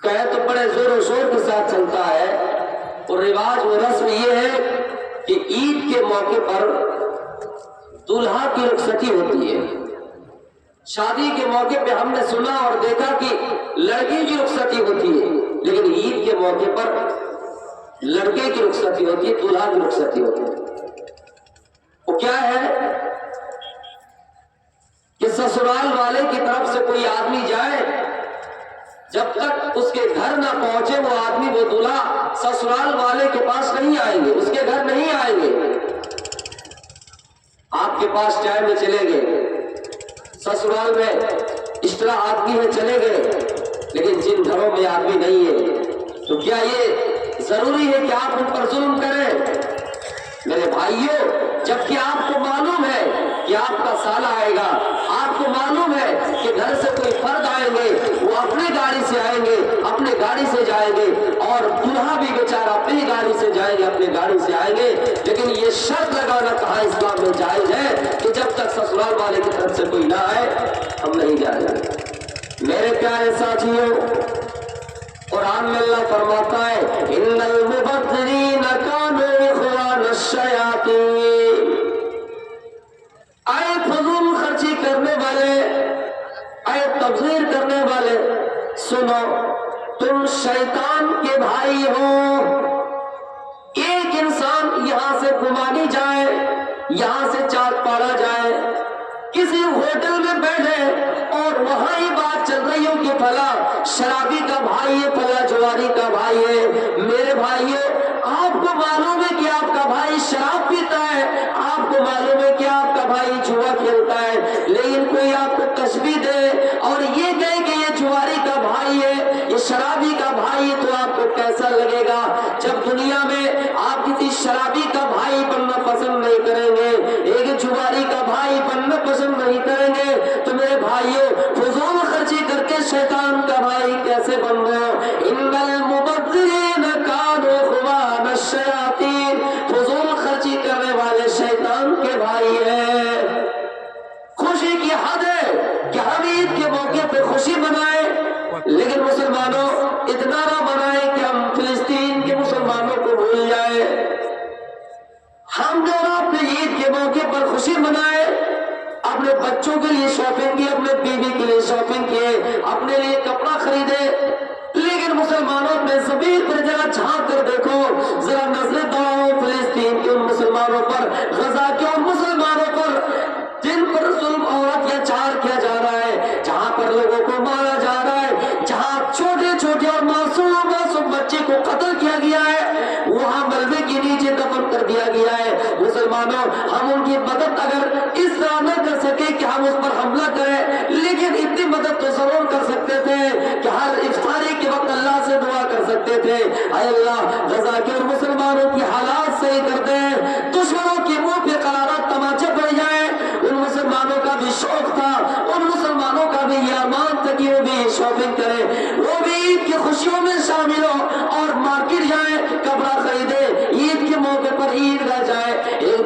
کہے تو بڑے زور و شور کے ساتھ چلتا ہے، اور رواج و رسم یہ ہے کہ عید کے موقع پر دولہا کی رخصتی ہوتی ہے۔ شادی کے موقع پہ ہم نے سنا اور دیکھا کہ لڑکی کی رخصتی ہوتی ہے، لیکن عید کے موقع پر لڑکے کی رخصتی ہوتی ہے، دولہا کی رخصتی ہوتی ہے۔ وہ کیا ہے کہ سسرال والے کی طرف سے کوئی آدمی جائے، جب تک اس کے گھر نہ پہنچے وہ آدمی، وہ دولہا سسرال والے کے پاس نہیں آئیں گے، اس کے گھر نہیں آئیں گے۔ آپ کے پاس چائے میں چلے گئے، سسرال میں اس طرح آدمی ہے چلے گئے، لیکن جن گھروں میں آدمی نہیں ہے تو کیا یہ ضروری ہے کہ آپ ان پر ظلم کریں؟ میرے بھائیوں، جبکہ آپ کو معلوم ہے کہ آپ کا سالہ آئے گا، آپ کو معلوم ہے کہ گھر سے کوئی فرد آئیں گے، وہ اپنی گاڑی سے آئیں گے، اپنے گاڑی سے جائیں گے، اور دولہا بھی بیچارہ اپنی گاڑی سے جائیں گے، اپنی گاڑی سے آئیں گے، لیکن یہ شرط لگانا کہاں اسلام میں جائز ہے کہ جب تک سسرال والے کی طرف سے کوئی نہ آئے ہم نہیں جائیں گے۔ میرے پیارے ساتھیوں، قرآن میں اللہ فرماتا ہے ان المبذرین کانوا اخوان الشیاطین، اے فضول خرچی کرنے والے، اے تبذیر کرنے والے، سنو تم شیطان کے بھائی ہو۔ ایک انسان یہاں سے گمانی جائے، یہاں سے چاک پاڑا جائے، کسی ہوٹل میں بیٹھے اور وہاں ہی بات چل رہی ہو کہ فلاں شرابی کا بھائی ہے، فلاں جواری کا بھائی ہے۔ میرے بھائیوں، آپ کو معلوم ہے کہ آپ کا بھائی شراب پیتا ہے، آپ کو معلوم ہے کہ آپ کا بھائی جوا کھیلتا ہے، لیکن کوئی آپ کو تشبیہ دے اور یہ کہے کہ یہ جواری کا بھائی ہے، یہ شرابی کا بھائی ہے، تو آپ کو کیسا لگے گا؟ جب دنیا میں آپ کسی شرابی کا بھائی بننا پسند نہیں کریں گے، ایک جواری کا بھائی بننا پسند نہیں کریں گے، تو میرے بھائیوں فضول خرچی کر کے شیطان کا بھائی کیسے بن گئے؟ ان المبذرین کانوا اخوان الشیاطین، فضول خرچی کرنے والے شیطان کے بھائی ہیں۔ خوشی کی حد ہے کہ ہم عید کے موقع پہ خوشی منائیں، لیکن مسلمانوں اتنا نہ منائیں کہ ہم فلسطین کے مسلمانوں کو بھول جائیں۔ ہم جو اپنے عید کے موقع پر خوشی منائیں، اپنے بچوں کے لیے شاپنگ کی، اپنے بیوی کے لیے شاپنگ کیے، اپنے لیے کپڑا خریدے، لیکن مسلمانوں میں زمین پر ذرا جھانک کر دیکھو، ذرا نظریں دوڑاؤ فلسطین کے ان مسلمانوں پر، غزہ کے ان مسلمانوں پر جن پر ظلم اور اتیاچار کیا جا رہا ہے، جہاں پر لوگوں کو مارا جا رہا ہے، جہاں چھوٹے چھوٹے اور معصوم بچے کو قتل کیا گیا ہے، وہاں ملبے کے نیچے دفن کر دیا گیا ہے۔ مسلمانوں، ہم ان کی مدد اگر اس طرح نہ کر سکے کہ ہم اس پر حملہ کریں، لیکن اتنی مدد تو ضرور کر سکتے تھے کہ ہر افطاری کے وقت اللہ سے دعا کر سکتے تھے، اے اللہ غزہ کے ان مسلمانوں کی حالات صحیح کر دیں، دشمنوں کے منہ پہ قرارات تماچے پڑ جائیں۔ ان مسلمانوں کا بھی شوق تھا، ان مسلمانوں کا بھی یہ ارمان تھا کہ وہ بھی شاپنگ کریں، وہ بھی عید کی خوشیوں میں شامل ہو اور مارکیٹ جائیں، کپڑا خریدے، عید کے موقع پر عید گاہ جائے، ایک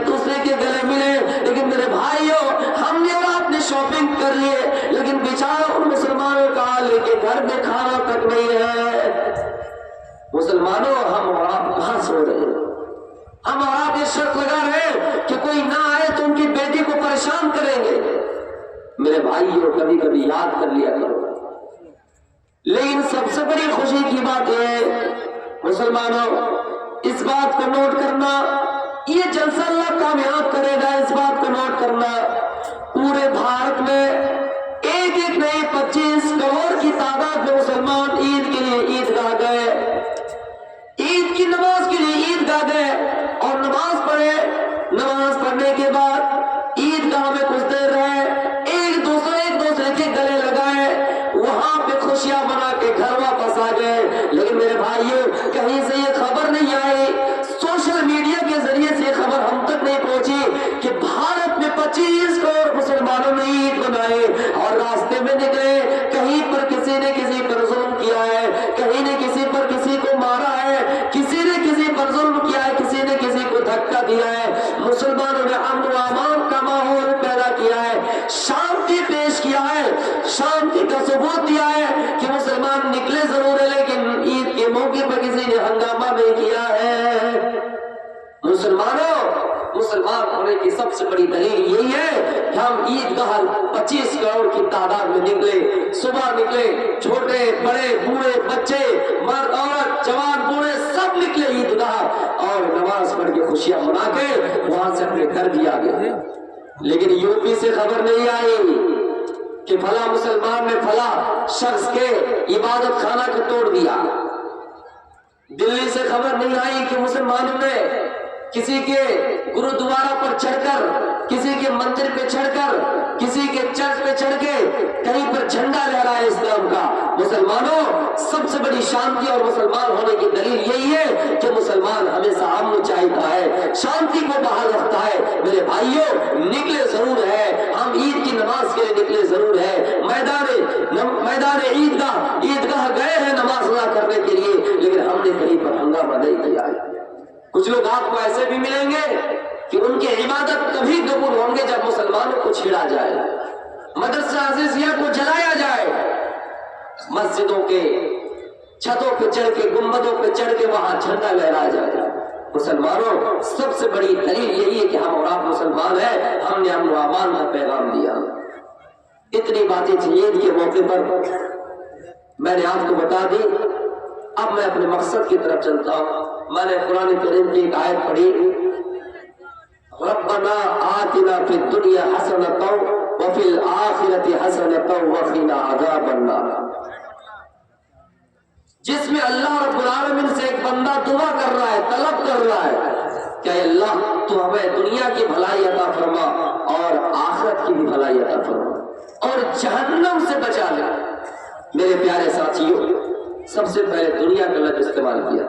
دوسرے کے گلے ملے۔ لیکن میرے بھائیوں، ہم نے اور آپ نے شاپنگ کر لیے، لیکن بیچارہ ان مسلمانوں کا حال ہے کہ گھر میں کھانا تک نہیں ہے۔ مسلمانوں، ہم اور آپ کہاں سو رہے ہیں؟ ہم اور آپ یہ شرط لگا رہے ہیں کہ کوئی نہ آئے تو ان کی بیٹی کو پریشان کریں گے۔ میرے بھائیوں، کبھی کبھی یاد کر لیا کرو۔ لیکن سب سے بڑی خوشی کی بات ہے مسلمانوں، اس بات کو نوٹ کرنا، یہ جلسہ اللہ کامیاب کرے گا، اس بات کو نوٹ کرنا، پورے بھارت میں ایک نہیں 25 کروڑ کی تعداد میں مسلمان عید کے لیے عیدگاہ گئے، عید کی نماز کے لیے عیدگاہ گئے اور نماز پڑھے۔ نماز پڑھنے کے بعد عیدگاہ میں کچھ دیر رہے، ایک دوسرے کے گلے لگائے، وہاں پہ خوشیاں منا کے گھر واپس آ گئے۔ لیکن میرے بھائیوں، کہیں سے یہ خبر نہیں آئی، سوشل میڈیا کے ذریعے سے خبر ہم تک نہیں پہنچی کہ بھارت میں 25 کروڑ مسلمانوں نے عید منائی اور راستے میں نکلے، کہیں پر کسی نے کسی پر ظلم کیا ہے، کہیں نے کسی پر کسی کو مارا ہے، کسی نے کسی پر ظلم کیا ہے، کسی نے کسی کو دھکا دیا ہے۔ مسلمانوں نے امن و امان کا ماحول پیدا کیا ہے، شانتی پیش کیا ہے، شانتی کا ثبوت دیا ہے کہ مسلمان ہونے کی سب سے بڑی دلیل یہی ہے کہ ہم عیدگاہ 25 کروڑ کی تعداد میں نکلے، صبح نکلے، چھوٹے بڑے بوڑھے بچے مرد عورت جوان بوڑھے سب نکلے عیدگاہ اور نماز پڑھ کے خوشیاں منا کے وہاں سے اپنے گھر بھی آ گئے۔ لیکن یوپی سے خبر نہیں آئی کہ فلاں مسلمان نے فلاں شخص کے عبادت خانہ کو توڑ دیا، دلی سے خبر نہیں آئی کہ مسلمانوں نے کسی کے گرودوارا پر چڑھ کر، کسی کے مندر پہ چڑھ کر، کسی کے چرچ پہ چڑھ کے کہیں پر جھنڈا لہرایا اسلام کا۔ مسلمانوں سب سے بڑی شانتی اور مسلمان ہونے کی دلیل یہی ہے کہ مسلمان ہمیشہ امن چاہتا ہے، شانتی کو بحال رکھتا ہے۔ میرے بھائیوں نکلے ضرور ہے، ہم عید کی نماز کے لیے نکلے ضرور ہے، میدان عیدگاہ گئے ہیں نماز ادا کرنے کے لیے، لیکن ہم نے کہیں پر ہنگامہ نہیں کیا ہے۔ کچھ لوگ آپ کو ایسے بھی ملیں گے کہ ان کی عبادت تبھی قبول ہوں گے جب مسلمانوں کو چھیڑا جائے، مدرسہ عزیزیہ کو جلایا جائے، مسجدوں کے چھتوں پہ چڑھ کے گنبدوں پہ چڑھ کے وہاں جھنڈا لہرایا جائے۔ مسلمانوں سب سے بڑی دلیل یہی ہے کہ ہم اور آپ مسلمان ہیں، ہم نے امن و امان کا پیغام دیا۔ اتنی باتیں تھیں عید کے موقع پر، میں نے آپ کو بتا دی۔ اب میں اپنے مقصد کی طرف چلتا ہوں۔ میں نے قرآن کریم کی ایک آیت پڑھی، ربنا آتنا فی الدنیا حسنۃ وفی الآخرۃ حسنۃ وقنا عذاب النار، جس میں اللہ رب العالمین سے ایک بندہ دعا کر رہا ہے، طلب کر رہا ہے کہ اے اللہ تو ہمیں دنیا کی بھلائی عطا فرما اور آخرت کی بھی بھلائی عطا فرما اور جہنم سے بچا لے۔ میرے پیارے ساتھیوں سب سے پہلے دنیا کا لفظ استعمال کیا۔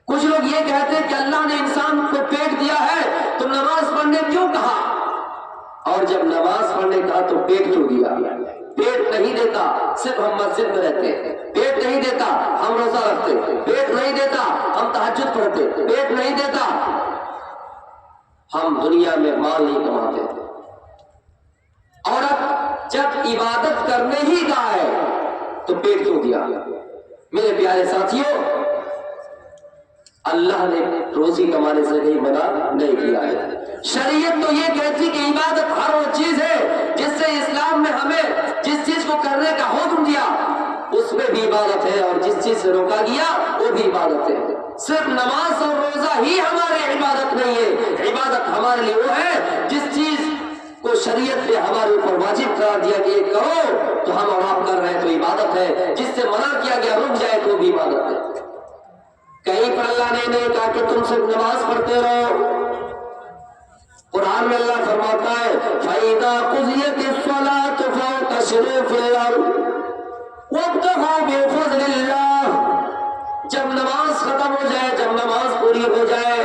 کچھ لوگ یہ کہتے ہیں کہ اللہ نے انسان کو پیٹ دیا ہے تو نماز پڑھنے کیوں کہا، اور جب نماز پڑھنے کہا تو پیٹ کیوں دیا؟ پیٹ نہیں دیتا صرف ہم مسجد میں رہتے، پیٹ نہیں دیتا ہم روزہ رکھتے، پیٹ نہیں دیتا ہم تہجد پڑھتے، پیٹ نہیں دیتا ہم دنیا میں مال نہیں کماتے۔ اور اب جب عبادت کرنے ہی کہا ہے تو پیٹ کیوں دیا؟ میرے پیارے ساتھیوں اللہ نے روزی کمانے سے نہیں منع نہیں کیا ہے۔ شریعت تو یہ کہتی کہ عبادت ہر وہ چیز ہے جس سے اسلام میں ہمیں جس چیز کو کرنے کا حکم دیا اس میں بھی عبادت ہے، اور جس چیز سے روکا گیا وہ بھی عبادت ہے۔ صرف نماز اور روزہ ہی ہماری عبادت نہیں ہے، عبادت ہمارے لیے وہ ہے جس چیز کو شریعت نے ہمارے اوپر واجب قرار دیا کہ یہ کرو تو ہم اور آپ کر رہے ہیں تو عبادت ہے، جس سے منع کیا گیا رک جائے تو بھی عبادت ہے۔ کہیں پر اللہ نے نہیں کہا کہ تم صرف نماز پڑھتے رہو، قرآن میں اللہ فرماتا ہے فَإِذَا قُضِيَتِ الصَّلَاةُ فَانتَشِرُوا فِي الْأَرْضِ وَابْتَغُوا مِن فَضْلِ اللَّهِ، جب نماز ختم ہو جائے، جب نماز پوری ہو جائے،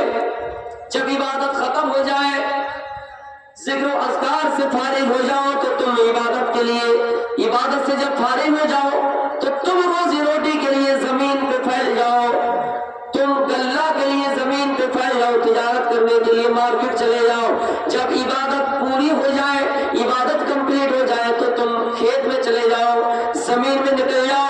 جب عبادت ختم ہو جائے، ذکر و اذکار سے فارغ ہو جاؤ تو تم عبادت کے لیے، عبادت سے جب فارغ ہو جاؤ تو تم روزی روٹی کے لیے زمین پہ پھیل جاؤ، تم غلہ کے لیے زمین پہ پھیل جاؤ، تجارت کرنے کے لیے مارکیٹ چلے جاؤ۔ جب عبادت پوری ہو جائے، عبادت کمپلیٹ ہو جائے تو تم کھیت میں چلے جاؤ، زمین میں نکل جاؤ،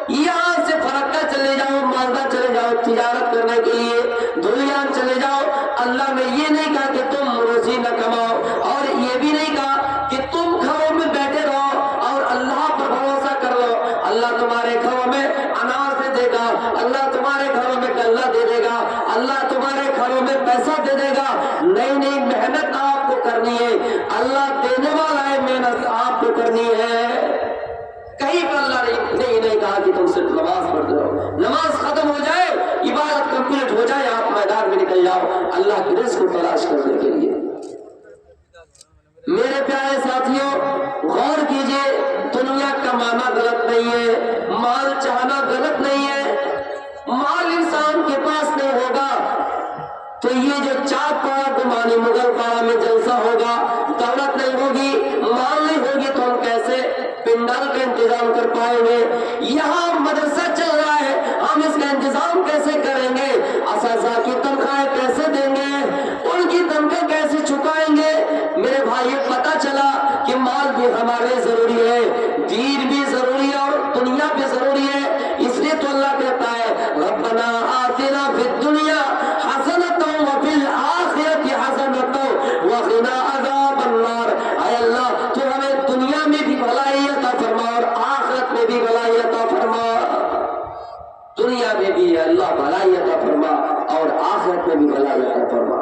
یہاں سے فرقہ چلے جاؤ، مالدہ چلے جاؤ تجارت کرنے کے لیے، دھلیان چلے جاؤ۔ اللہ نے یہ نہیں کہا کہ تم روزی نہ کماؤ، اور یہ بھی نہیں کہا کہ تم گھروں میں بیٹھے رہو اور اللہ پر بھروسہ کر لو، اللہ تمہارے گھروں میں اناج دے دے گا، اللہ تمہارے گھروں میں غلہ دے دے گا، اللہ تمہارے گھروں میں پیسہ دے دے گا۔ نہیں، محنت آپ کو کرنی ہے، اللہ دینے والا ہے، محنت آپ کو کرنی ہے۔ کہیں پر اللہ نے نہیں کہا کہ تم صرف نماز پڑھتے رہو، نماز ختم ہو جائے، عبادت کمپلیٹ ہو جائے، آپ میدان میں نکل جاؤ اللہ کی رزق کو تلاش کرنے کے لیے۔ میرے پیارے ساتھیوں غور کیجئے، دنیا کمانا غلط نہیں ہے، مال چاہنا غلط نہیں ہے، مال انسان کے پاس نہیں ہوگا تو یہ جو چاک پارا گمانی مغل پارا میں جلسہ ہوگا، دولت نہیں ہوگی، مال نہیں ہوگی تو ہم کیسے پنڈال کا انتظام کر پائیں گے؟ یہاں مدرسہ چل رہا ہے، ہم اس کا انتظام کیسے کریں گے؟ اساتذہ کی تنخواہیں کیسے دیں گے؟ ان کی تنخواہ کیسے چکائیں گے؟ میرے بھائی پتہ چلا کہ مال بھی ہمارے ضروری ہے، دین بھی ضروری ہے اور دنیا بھی ضروری ہے۔ اس لیے تو اللہ کہتا ہے ربنا آتنا فی الدنیا حسنۃ وفی الآخرۃ حسنۃ دنیا میں بھی اللہ بھلائی عطا فرما اور آخرت میں بھی بھلائی عطا فرما۔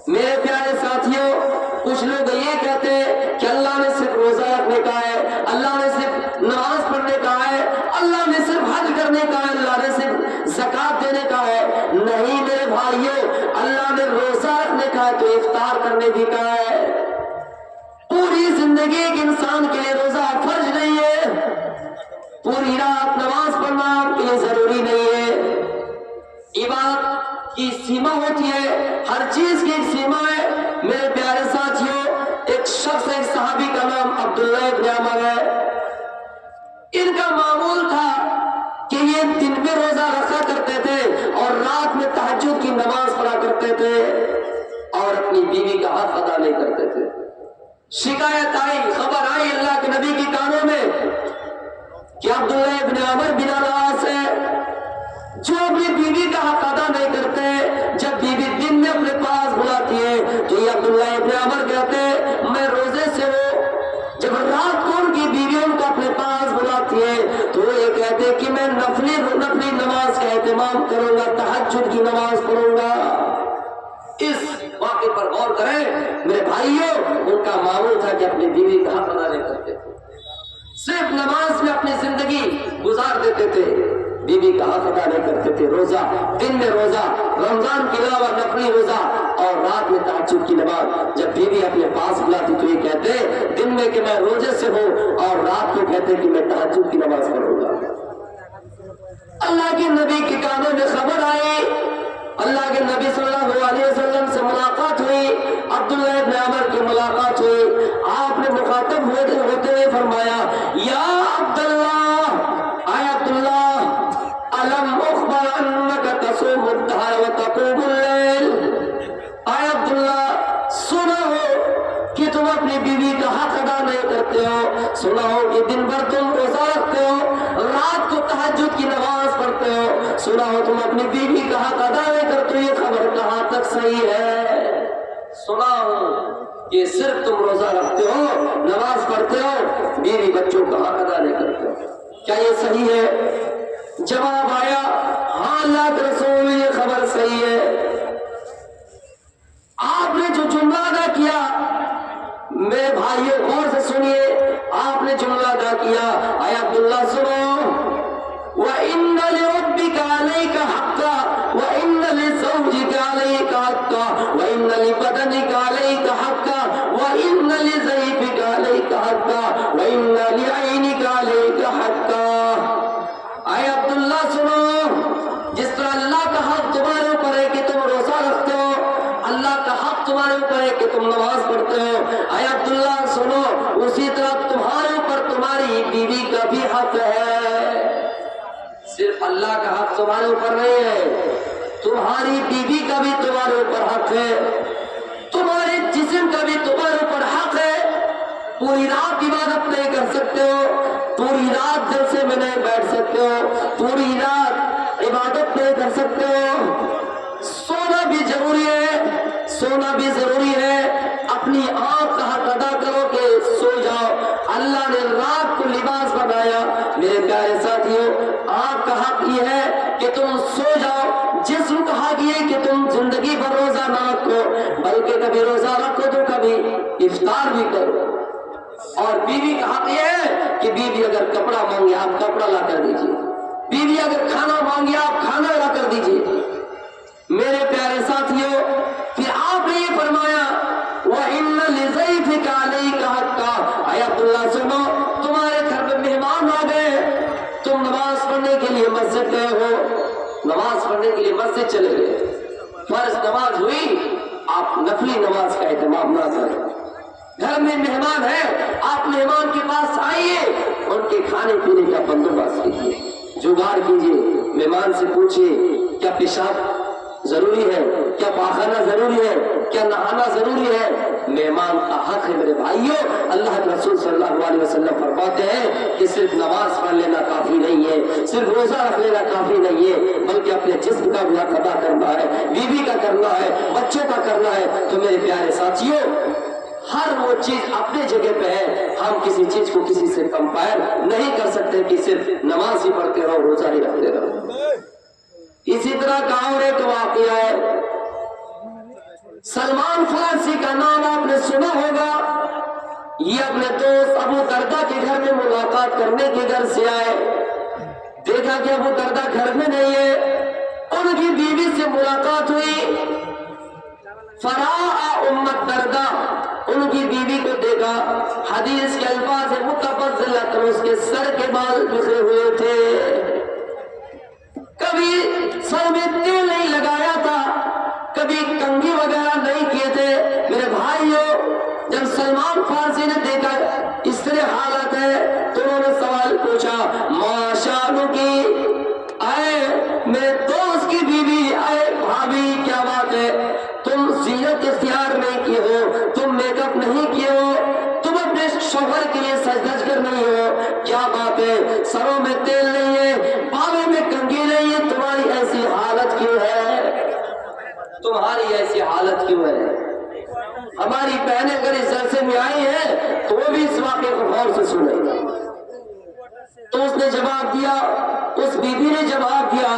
میرے پیارے ساتھیوں، کچھ لوگ یہ کہتے ہیں کہ اللہ نے صرف روزہ رکھنے کا ہے، اللہ نے صرف نماز پڑھنے کا ہے، اللہ نے صرف حج کرنے کا ہے، اللہ نے صرف زکات دینے کا ہے۔ نہیں میرے بھائیوں، اللہ نے روزہ رکھنے کا ہے تو افطار کرنے بھی کہا ہے۔ پوری زندگی ایک انسان کے لیے روزہ فرض نہیں ہے، پوری رات نماز پڑھنا آپ کے لیے ضروری نہیں ہے۔ عبادت کی سیما ہوتی ہے، ہر چیز کی ایک سیما ہے۔ میرے پیارے ساتھیوں، ایک شخص، ایک صحابی کا نام عبداللہ ابن عمر ہے۔ ان کا معمول تھا کہ یہ دن میں روزہ رکھا کرتے تھے اور رات میں تہجد کی نماز پڑھا کرتے تھے اور اپنی بیوی کا حق ادا نہیں کرتے تھے۔ شکایت آئی، خبر آئی اللہ کے نبی کی کانوں میں کہ عبداللہ ابن عمر بن العاص ہے جو اپنی بیوی کا حق ادا نہیں کرتے۔ جب بیوی دن میں اپنے پاس بلاتی ہے تو یہ عبداللہ ابن عمر کہتے ہیں میں روزے سے ہوں۔ جب رات کو ان کی بیوی ان کو اپنے پاس بلاتی ہے تو یہ کہتے ہیں کہ میں نفلی نماز کا اہتمام کروں گا، تہجد کی نماز پڑھوں گا۔ اس واقعے پر غور کریں میرے بھائیوں، ان کا معمول تھا کہ اپنی بیوی کا حق ادا نہیں کرتے تھے، صرف نماز میں اپنی زندگی گزار دیتے تھے، بیوی کا حق ادا نہیں کرتے تھے۔ روزہ، دن میں روزہ، رمضان کے علاوہ نفلی روزہ اور رات میں تہجد کی نماز۔ جب بیوی اپنے پاس بلاتی تو یہ کہتے دن میں کہ میں روزے سے ہوں اور رات کو کہتے کہ میں تہجد کی نماز پڑھوں گا۔ اللہ کے نبی کے کانوں میں خبر آئی، اللہ کے نبی صلی اللہ علیہ وسلم سے ملاقات ہوئی، عبداللہ ابن عمر کی ملاقات ہوئی۔ آپ نے مخاطب ہوتے ہوئے فرمایا یا عبداللہ، اے عبداللہ، الم اخبر انک تصوم الدہر وتقوم اللیل، اے عبداللہ سنا ہو کہ تم اپنی بیوی کا حق ادا نہیں کرتے ہو، سنا ہو کہ دن بھر تم روزہ رکھتے ہو، رات کو تہجد کی نماز پڑھتے ہو، سنا ہو تم اپنی بیوی کا حق ادا نہیں کرتے ہو، یہ خبر کہاں تک صحیح ہے؟ سنا ہو کہ صرف تم روزہ رکھتے ہو، نماز پڑھتے ہو، بیوی بچوں کا حق ادا نہیں کرتے ہو، کیا یہ صحیح ہے؟ جواب آیا ہاں اللہ کے رسول یہ خبر صحیح ہے۔ آپ نے جو جملہ ادا کیا میرے بھائیوں غور سے سنیے، آپ نے جملہ ادا کیا، اے عبداللہ سنو، وَإِنَّ لِرَبِّكَ عَلَيْكَ حَقًّا وَإِنَّ لِزَوْجِكَ عَلَيْكَ حَقًّا وَإِنَّ لِبَدَنِكَ عَلَيْكَ حَقًّا وَإِنَّ لِزَيْفِكَ عَلَيْكَ حَقًّا وَإِنَّ لِعَيْنِكَ عَلَيْكَ حَقًّا۔ اے عبداللہ سنو، جس طرح اللہ کا حق تمہارے اوپر ہے کہ تم روزہ رکھتے ہو، اللہ کا حق تمہارے اوپر ہے کہ تم نماز پڑھتے ہو، اے عبداللہ سنو، اسی طرح تمہارے اوپر تمہاری بیوی کا بھی حق ہے۔ صرف اللہ کا حق تمہارے اوپر نہیں ہے، تمہاری بیوی کا بھی تمہارے اوپر حق ہے، تمہارے جسم کا بھی تمہارے اوپر حق ہے۔ پوری رات عبادت نہیں کر سکتے ہو، پوری رات جلسے میں نہیں بیٹھ سکتے ہو، پوری رات عبادت نہیں کر سکتے ہو، سونا بھی ضروری ہے، سونا بھی ضروری ہے، اپنی آنکھ کا حق ادا کرو کہ سو جاؤ۔ اللہ نے رات کو لباس بنایا، میرے پیارے ساتھیوں، آنکھ کا حق یہ ہے کہ تم سو جاؤ، جسم کا حق یہ کہ تم زندگی بھر روزہ نہ رکھو، بلکہ کبھی روزہ رکھو تو کبھی افطار بھی کرو۔ اور بیوی کا حق یہ ہے کہ بیوی اگر کپڑا مانگے آپ کپڑا لا کر دیجیے، بیوی اگر کھانا مانگے آپ کھانا لا کر دیجیے۔ میرے پیارے ساتھیوں، پھر آپ نے یہ فرمایا وَإِنَّ لِزَيْفِكَ عَلَيْكَ حَقًّا، اے عبداللہ سنو، تمہارے گھر میں مہمان آ گئے، تم نماز پڑھنے کے لیے مسجد گئے ہو، نماز پڑھنے کے لیے مسجد چلے گئے، فرض نماز ہوئی، آپ نفلی نماز کا اہتمام نہ کریں۔ گھر میں مہمان ہے، آپ مہمان کے پاس آئیے، ان کے کھانے پینے کا بندوبست کیجیے، جگاڑ کیجیے، مہمان سے پوچھیے کیا پیشاب ضروری ہے، کیا پاخانہ ضروری ہے، کیا نہانا ضروری ہے۔ مہمان کا حق ہے میرے بھائیوں۔ اللہ کے رسول صلی اللہ علیہ وسلم فرماتے ہیں کہ صرف نماز پڑھ لینا کافی نہیں ہے، صرف روزہ رکھ لینا کافی نہیں ہے، بلکہ اپنے جسم کا بھی حق ادا کرنا ہے، بیوی کا کرنا ہے، بچوں کا کرنا ہے۔ تو میرے پیارے ساتھیوں، ہر وہ چیز اپنے جگہ پہ ہے، ہم کسی چیز کو کسی سے کمپیئر نہیں کر سکتے کہ صرف نماز ہی پڑھتے رہو، روزہ ہی رکھتے رہو۔ اسی طرح کا اور ایک واقعہ ہے، سلمان فارسی کا نام آپ نے سنا ہوگا، یہ اپنے دوست ابو دردہ کے گھر میں ملاقات کرنے کے گھر سے آئے، دیکھا کہ ابو دردہ گھر میں نہیں ہے، ان کی بیوی سے ملاقات ہوئی، فراء امت دردہ، ان کی بیوی کو دیکھا، حدیث کے الفاظ متبذلۃ، اس کے سر کے بال بکھرے ہوئے تھے، کبھی سر میں تیل نہیں لگایا تھا، کبھی کنگھی وغیرہ نہیں کیے تھے۔ میرے بھائیوں، جب سلمان فارسی نے دیکھا اس طرح حالت ہے تو انہوں نے سوال پوچھا، ما شانکی، اے میرے دوست کی بیوی، اے بھابھی کیا بات ہے، تم زینت اختیار نہیں کیے ہو، تم میک اپ نہیں کیے ہو، تم اپنے شوہر کے لیے سج دھج کر نہیں ہو، کیا بات ہے، سروں میں تیل نہیں ہے، بالوں میں کنگھی نہیں ہے، تمہاری ایسی حالت کیوں ہے، تمہاری ایسی حالت کیوں ہے؟ ہماری بہنیں اگر اس جلسے میں آئی ہیں تو وہ بھی اس واقعے کو غور سے سنیں گے۔ تو اس نے جواب دیا، اس بیوی نے جواب دیا،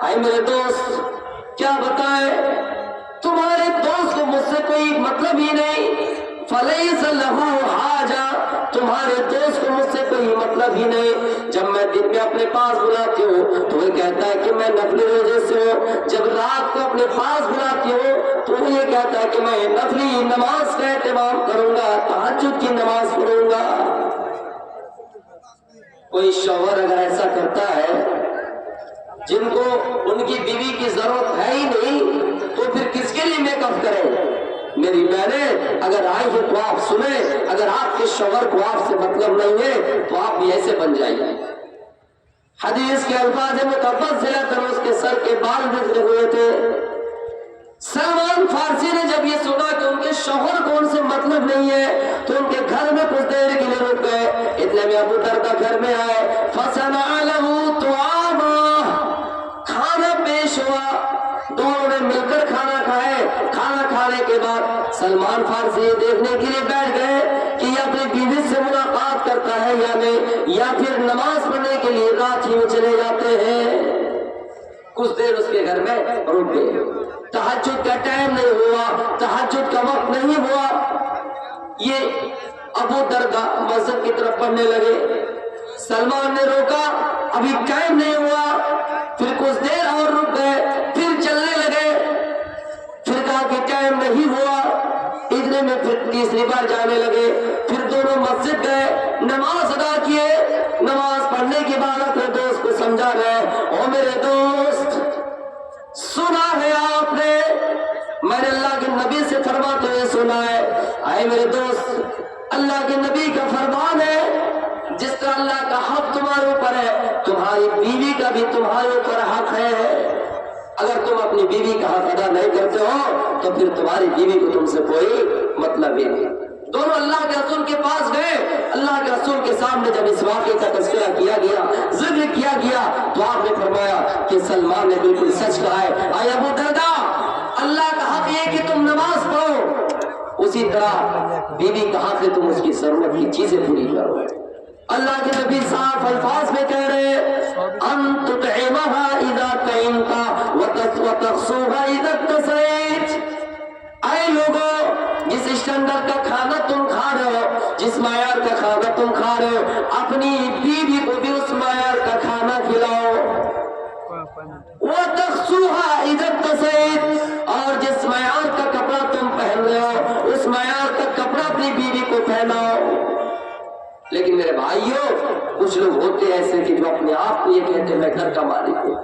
اے میرے دوست کیا بتائے، تمہارے دوست کو مجھ سے کوئی مطلب ہی نہیں، فلیس لہ حاجہ، تمہارے دوست کو مجھ سے کوئی مطلب ہی نہیں، جب میں دن میں اپنے پاس بلاتی ہوں تو وہ کہتا ہے کہ میں نفلی روزے سے ہوں، جب رات کو اپنے پاس بلاتی ہوں تو وہ یہ کہتا ہے کہ میں نفلی نماز کا اہتمام کروں گا، تہجد کی نماز پڑھوں گا۔ کوئی شوہر اگر ایسا کرتا ہے جن کو ان کی بیوی کی ضرورت ہے ہی نہیں تو پھر کس کے لیے میک اپ کریں؟ میری بہنیں اگر آئی ہے تو آپ سنیں، اگر آپ کے شوہر کو آپ سے مطلب نہیں ہے تو آپ بھی ایسے بن جائیے۔ حدیث کے الفاظ متبذلۃ، اس کے سر کے بال بکھرے ہوئے تھے۔ سلمان فارسی نے جب یہ سنا کہ ان کے شوہر کو ان سے مطلب نہیں ہے تو ان کے گھر میں کچھ دیر کے لیے رک گئے، اتنے میں ابو دردہ گھر میں آئے، فصنع لہ طعاما، کھانا پیش ہوا، دونوں نے مل کر کھانا کھائے، کھانا کھانے کے بعد سلمان فارسی یہ دیکھنے کے لیے بیٹھ گئے کہ یہ اپنی بیوی سے ملاقات کرتا ہے یا نہیں، یا پھر نماز پڑھنے کے لیے رات ہی میں چلے جاتے ہیں۔ کچھ دیر اس کے گھر میں رک گئے، تہجد کا ٹائم نہیں ہوا، تہجد کا وقت نہیں ہوا، یہ ابو دردہ مسجد کی طرف پڑھنے لگے، سلمان نے روکا، ابھی ٹائم نہیں ہوا، پھر کچھ دیر اور رک گئے، پھر چلنے لگے، پھر کہا کہ ٹائم نہیں ہوا، اتنے میں پھر تیسری بار جانے لگے، پھر دونوں مسجد گئے، نماز ادا کیے، نماز پڑھنے کے بعد اپنے دوست کو سمجھا رہے، او میرے دوست سنا ہے آپ نے، میں نے اللہ کے نبی سے فرماتے ہوئے سنا ہے، اے میرے دوست اللہ کے نبی کا فرمان ہے، جس طرح اللہ کا حق تمہارے اوپر ہے تمہاری بیوی کا بھی تمہارے اوپر حق ہے، اگر تم اپنی بیوی کا حق ادا نہیں کرتے ہو تو پھر تمہاری بیوی کو تم سے کوئی مطلب ہی نہیں۔ دونوں اللہ کے رسول کے پاس گئے، اللہ کے رسول کے سامنے جب اس واقعے کا تذکرہ کیا گیا، ذکر کیا گیا تو آپ نے فرمایا کہ سلمان نے بالکل سچ کہا ہے، اے ابو دردہ اللہ کا حق یہ کہ تم نماز پڑھو، اسی طرح بیوی کا حق ہے تم اس کی ضرورت کی چیزیں پوری کرو۔ اللہ کے نبی صاف الفاظ میں کہہ رہے ان تطعمها اذا طعمت وتقصوها اذا اكتسيت، اے لوگوں جس اسٹینڈرڈ کا کھانا تم کھا رہے ہو، جس معیار کا کھانا تم کھا رہے ہو، اپنی بیوی کو بھی اس معیار کا کھانا کھلاؤ، وتقصوها اذا اكتسيت، اور جس معیار کا کپڑا تم پہن رہے ہو اس معیار کا کپڑا اپنی بیوی کو پہناؤ۔ لیکن میرے بھائیوں کچھ لوگ ہوتے ایسے کہ جو اپنے آپ کو یہ کہتے ہیں میں گھر کا مالک ہوں،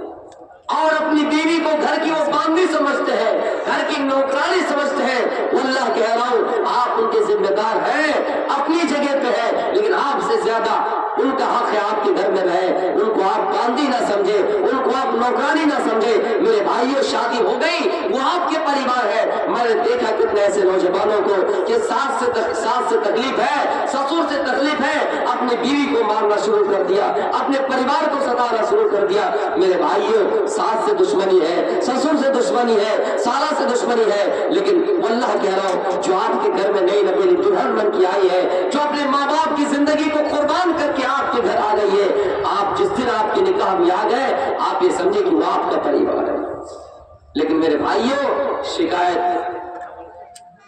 اور اپنی بیوی کو گھر کی وہ باندھی سمجھتے ہیں، گھر کی نوکرانی سمجھتے ہیں۔ واللہ کہہ رہا ہوں آپ ان کے ذمہ دار ہیں، اپنی جگہ پہ ہیں، لیکن آپ سے زیادہ ان کا حق ہے آپ کے گھر میں رہے، ان کو آپ باندھی نہ سمجھے، ان کو آپ نوکرانی نہ سمجھے۔ میرے بھائیوں شادی ہو گئی، وہ آپ کے پریوار ہے، میں نے دیکھا کتنے ایسے نوجوانوں کو کہ ساس سے تکلیف ہے، سسر سے تکلیف ہے، اپنی بیوی کو مارنا شروع کر دیا، اپنے پریوار کو ستانا شروع کر دیا۔ میرے بھائیوں ساس سے دشمنی ہے، سسر سے دشمنی ہے، سالہ سے دشمنی ہے، لیکن واللہ کہہ رہا ہوں جو آپ کے گھر میں نئی نویلی دلہن بن کے آئی ہے، جو اپنے ماں باپ کی زندگی کو قربان کر کے آپ کے گھر آ گئی ہے، آپ جس دن آپ کے نکاح میں آ گئے آپ یہ سمجھے کہ وہ آپ کا پریوار ہے۔ لیکن میرے بھائیوں شکایت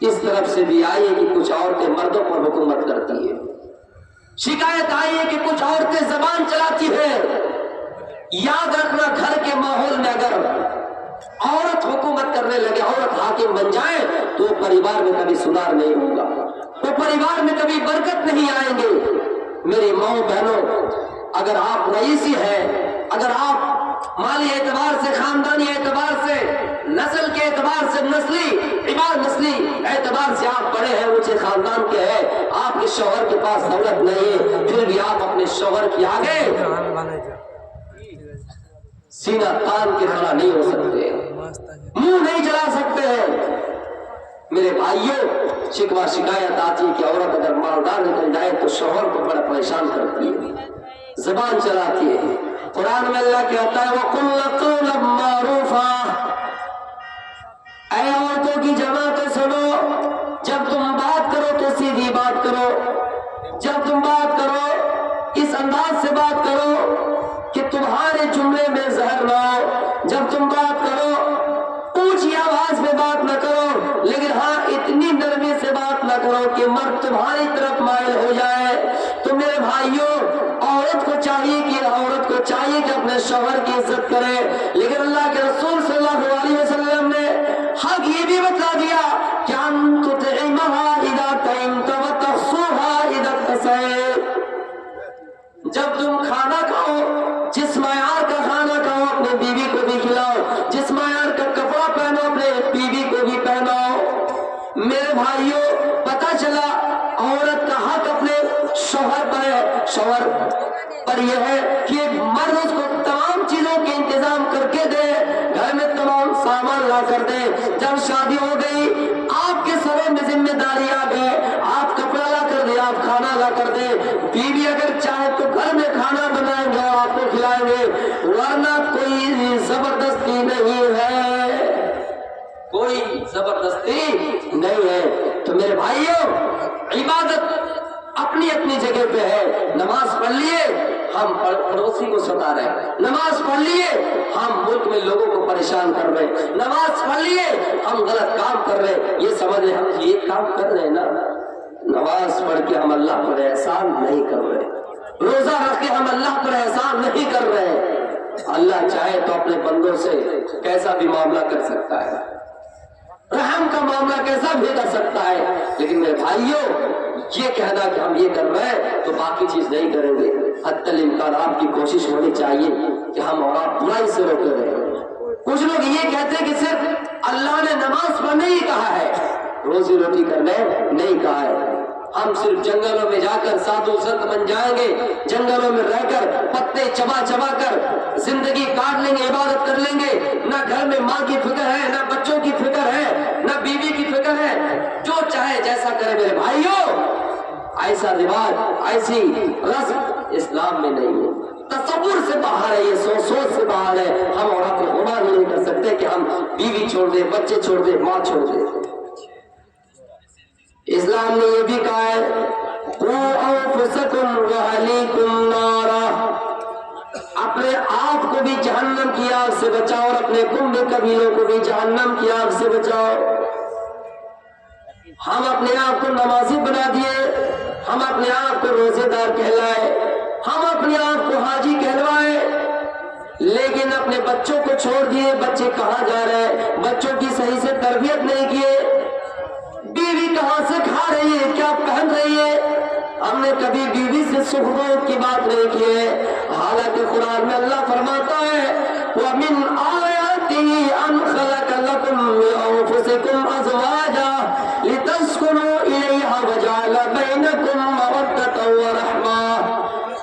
اس طرف سے بھی آئی ہے کہ کچھ عورتیں مردوں پر حکومت کرتی ہے. شکایت آئی ہے کہ کچھ عورتیں زبان چلاتی ہے. یاد رکھنا گھر کے ماحول میں اگر عورت حکومت کرنے لگے, عورت حاکم بن جائے تو پریوار میں کبھی سدھار نہیں ہوگا, وہ پریوار میں کبھی برکت نہیں آئیں گے. میری ماں بہنوں, اگر آپ رئیسی ہیں, اگر آپ مالی اعتبار سے, خاندانی اعتبار سے, نسل کے اعتبار سے, نسلی اعتبار سے آپ بڑے ہیں, اونچے خاندان کے ہیں, آپ کے شوہر کے پاس دولت نہیں ہے, پھر بھی آپ اپنے شوہر کے آگے سینہ تان کے کھڑا نہیں ہو سکتے, منہ نہیں چلا سکتے ہیں. میرے بھائیوں شکوہ شکایت آتی ہے کہ عورت اگر مالدار نکل جائے تو شوہر کو بڑا پریشان کرتی ہے, زبان چلاتی ہے. قرآن میں اللہ کہتا ہے وَقُلْ قَوْلًا مَّعْرُوفًا, اے عورتوں کی جماعت سنو, جب تم بات کرو تو سیدھی بات کرو, جب تم بات کرو اس انداز سے بات کرو کہ تمہارے جملے میں زہر نہ ہو, جب تم بات کرو اونچی آواز میں بات نہ کرو, لیکن ہاں اتنی نرمی سے بات نہ کرو کہ مرد تمہاری طرف مائل ہو جائے. تو میرے بھائیوں عورت کو چاہیے کہ اپنے شوہر کی عزت کرے, لیکن اللہ کے رسول صلی اللہ علیہ وسلم نے حق یہ بھی بتا دیا کہ ان تطعمها اذا طعمت وتخصوها اذا اکتسیت, جب تم کھانا کھاؤ جس معیار کا کھانا کھاؤ اپنے بیوی کو بھی کھلاؤ, جس معیار کا کپڑا پہنو اپنے بیوی کو بھی پہناؤ. میرے بھائیوں پتہ چلا عورت کا حق اپنے شوہر پر ہے, شوہر پر یہ ہے کہ مرد اس کو تمام چیزوں کے انتظام کر کے دے, گھر میں تمام سامان لا کر دے. جب شادی ہو گئی آپ کے سروں میں ذمہ داری آ گئے, آپ کپڑا لا کر دے, آپ کھانا لا کر دے. بیوی اگر چاہے تو گھر میں کھانا بنائیں گے اور آپ کو کھلائیں گے, ورنہ کوئی زبردستی نہیں ہے, کوئی زبردستی نہیں ہے. تو میرے بھائیوں عبادت اپنی اپنی جگہ پہ ہے. نماز پڑھ لیے ہم پڑوسی کو ستا رہے ہیں, نماز پڑھ لیے ہم ملک میں لوگوں کو پریشان کر رہے ہیں, نماز پڑھ لیے ہم غلط کام کر رہے ہیں, یہ سمجھ رہے ہم یہ کام کر رہے ہیں نا, نماز پڑھ کے ہم اللہ پر احسان نہیں کر رہے, روزہ رکھ کے ہم اللہ پر احسان نہیں کر رہے. اللہ چاہے تو اپنے بندوں سے کیسا بھی معاملہ کر سکتا ہے, رحم کا معاملہ کیسا بھی کر سکتا ہے, لیکن میرے بھائیوں یہ کہنا کہ ہم یہ کر رہے ہیں تو باقی چیز نہیں کریں گے, حتی الامکان آپ کی کوشش ہونی چاہیے کہ ہم اور آپ برائی سے روکے رہے. کچھ لوگ یہ کہتے ہیں کہ صرف اللہ نے نماز پڑھنے ہی کہا ہے, روزی روٹی کرنے نہیں کہا ہے. ہم صرف جنگلوں میں جا کر سادھو سنت بن جائیں گے, جنگلوں میں رہ کر پتے چبا چبا کر زندگی کاٹ لیں گے, عبادت کر لیں گے, نہ گھر میں ماں کی فکر ہے, نہ بچوں کی فکر ہے, نہ بیوی کی فکر ہے, جو چاہے جیسا کرے. میرے بھائیوں ایسا رواج, ایسی رسم اسلام میں نہیں ہے, تصور سے باہر ہے, یہ سوچ سے باہر ہے. ہم اور آپ گناہ نہیں کر سکتے کہ ہم بیوی چھوڑ دیں, بچے چھوڑ دیں, ماں چھوڑ دیں. اسلام نے یہ بھی کہا ہے قُوا أَنفُسَكُمْ وَأَهْلِيكُمْ نَارًا, اپنے آپ کو بھی جہنم کی آگ سے بچاؤ اور اپنے کنبے قبیلوں کو بھی جہنم کی آگ سے بچاؤ. ہم اپنے آپ کو نمازی بنا دیے, ہم اپنے آپ کو روزے دار کہلائے, ہم اپنے آپ کو حاجی کہلوائے, لیکن اپنے بچوں کو چھوڑ دیے. بچے کہاں جا رہے ہیں, بچوں کی صحیح سے تربیت نہیں کیے, بیوی کہاں سے کھا رہی ہے, کیا پہن رہی ہے, ہم نے کبھی بیوی سے سخن کی بات نہیں کی ہے. حالانکہ قرآن میں اللہ فرماتا ہے وَمِنْ آيَاتِهِ أَنْ خَلَقَ لَكُم مِّنْ أَنفُسِكُمْ أَزْوَاجًا لِتَسْكُنُوا إِلَيْهَا وَجَعَلَ بَيْنَكُم مَّوَدَّةً وَرَحْمَةً,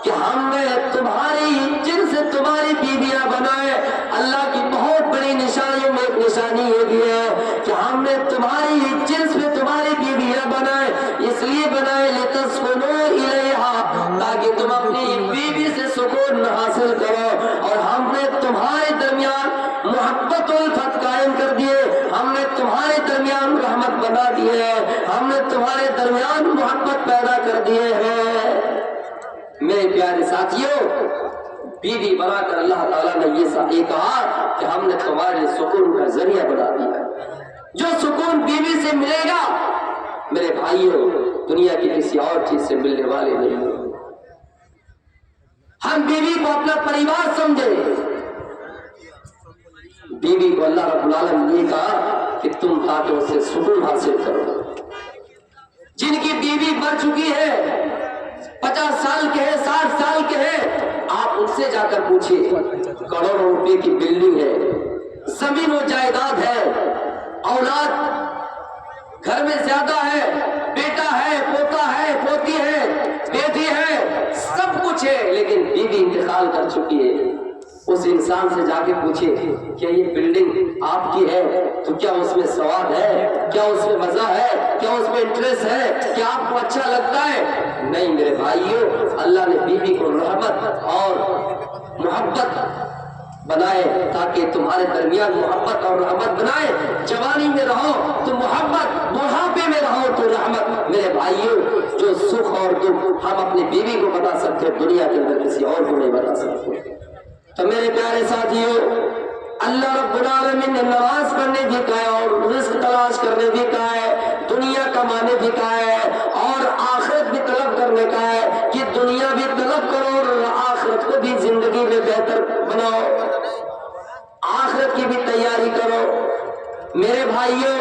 کہ ہم نے تمہاری جن سے تمہاری بیویاں بنائے. اللہ کی بہت بڑی نشانیوں میں ایک نشانی یہ بھی ہے کہ ہم نے تمہاری جنس میں تمہاری بیویاں بنائے, اس لیے بنائے لِتَسْكُنُوا إِلَيْهَا, تاکہ تم اپنی بیوی سے سکون حاصل کرو. اور ہم نے تمہارے درمیان محبت و الفت قائم کر دیے, ہم نے تمہارے درمیان رحمت بنا دی ہے, ہم نے تمہارے درمیان محبت پیدا کر دیے ہیں. میرے پیارے ساتھیوں بیوی بنا کر اللہ تعالیٰ نے یہ کہا کہ ہم نے تمہارے سکون کا ذریعہ بنا دیا. جو سکون بیوی سے ملے گا میرے بھائیوں دنیا کی کسی اور چیز سے ملنے والے نہیں ہوں. ہم بیوی کو اپنا پریوار سمجھیں. بیوی کو اللہ رب العالمین نے کہا کہ تم تاکہ اس سے سکون حاصل کرو. جن کی بیوی مر چکی ہے 50 سال کے ہیں 60 سال کے ہیں آپ ان سے جا کر پوچھیے کروڑوں روپے کی بلڈنگ ہے زمین و جائیداد ہے اولاد گھر میں زیادہ ہے بیٹا ہے پوتا ہے پوتی ہے بیٹی ہے سب کچھ ہے لیکن بیوی انتقال کر چکی ہے. اس انسان سے جا کے پوچھے کیا یہ بلڈنگ آپ کی ہے تو کیا اس میں سواد ہے کیا اس میں مزہ ہے کیا اس میں انٹرسٹ ہے کیا آپ کو اچھا لگتا ہے؟ نہیں میرے بھائیوں اللہ نے بیوی کو رحمت اور محبت بنائے تاکہ تمہارے درمیان محبت اور رحمت بنائے. جوانی میں رہو تو محبت بڑھاپے میں رہو تو رحمت. میرے بھائیوں جو سکھ اور دکھ ہم اپنی بیوی کو بتا سکتے دنیا کے اندر کسی اور کو نہیں بتا سکتے. تو میرے پیارے ساتھیوں اللہ رب العالمین نے نماز پڑھنے بھی کہا ہے اور رزق تلاش کرنے بھی کہا ہے دنیا کمانے بھی کہا ہے اور آخرت بھی طلب کرنے کا ہے کہ دنیا بھی طلب کرو اور آخرت کو بھی زندگی میں بہتر بناؤ آخرت کی بھی تیاری کرو. میرے بھائیوں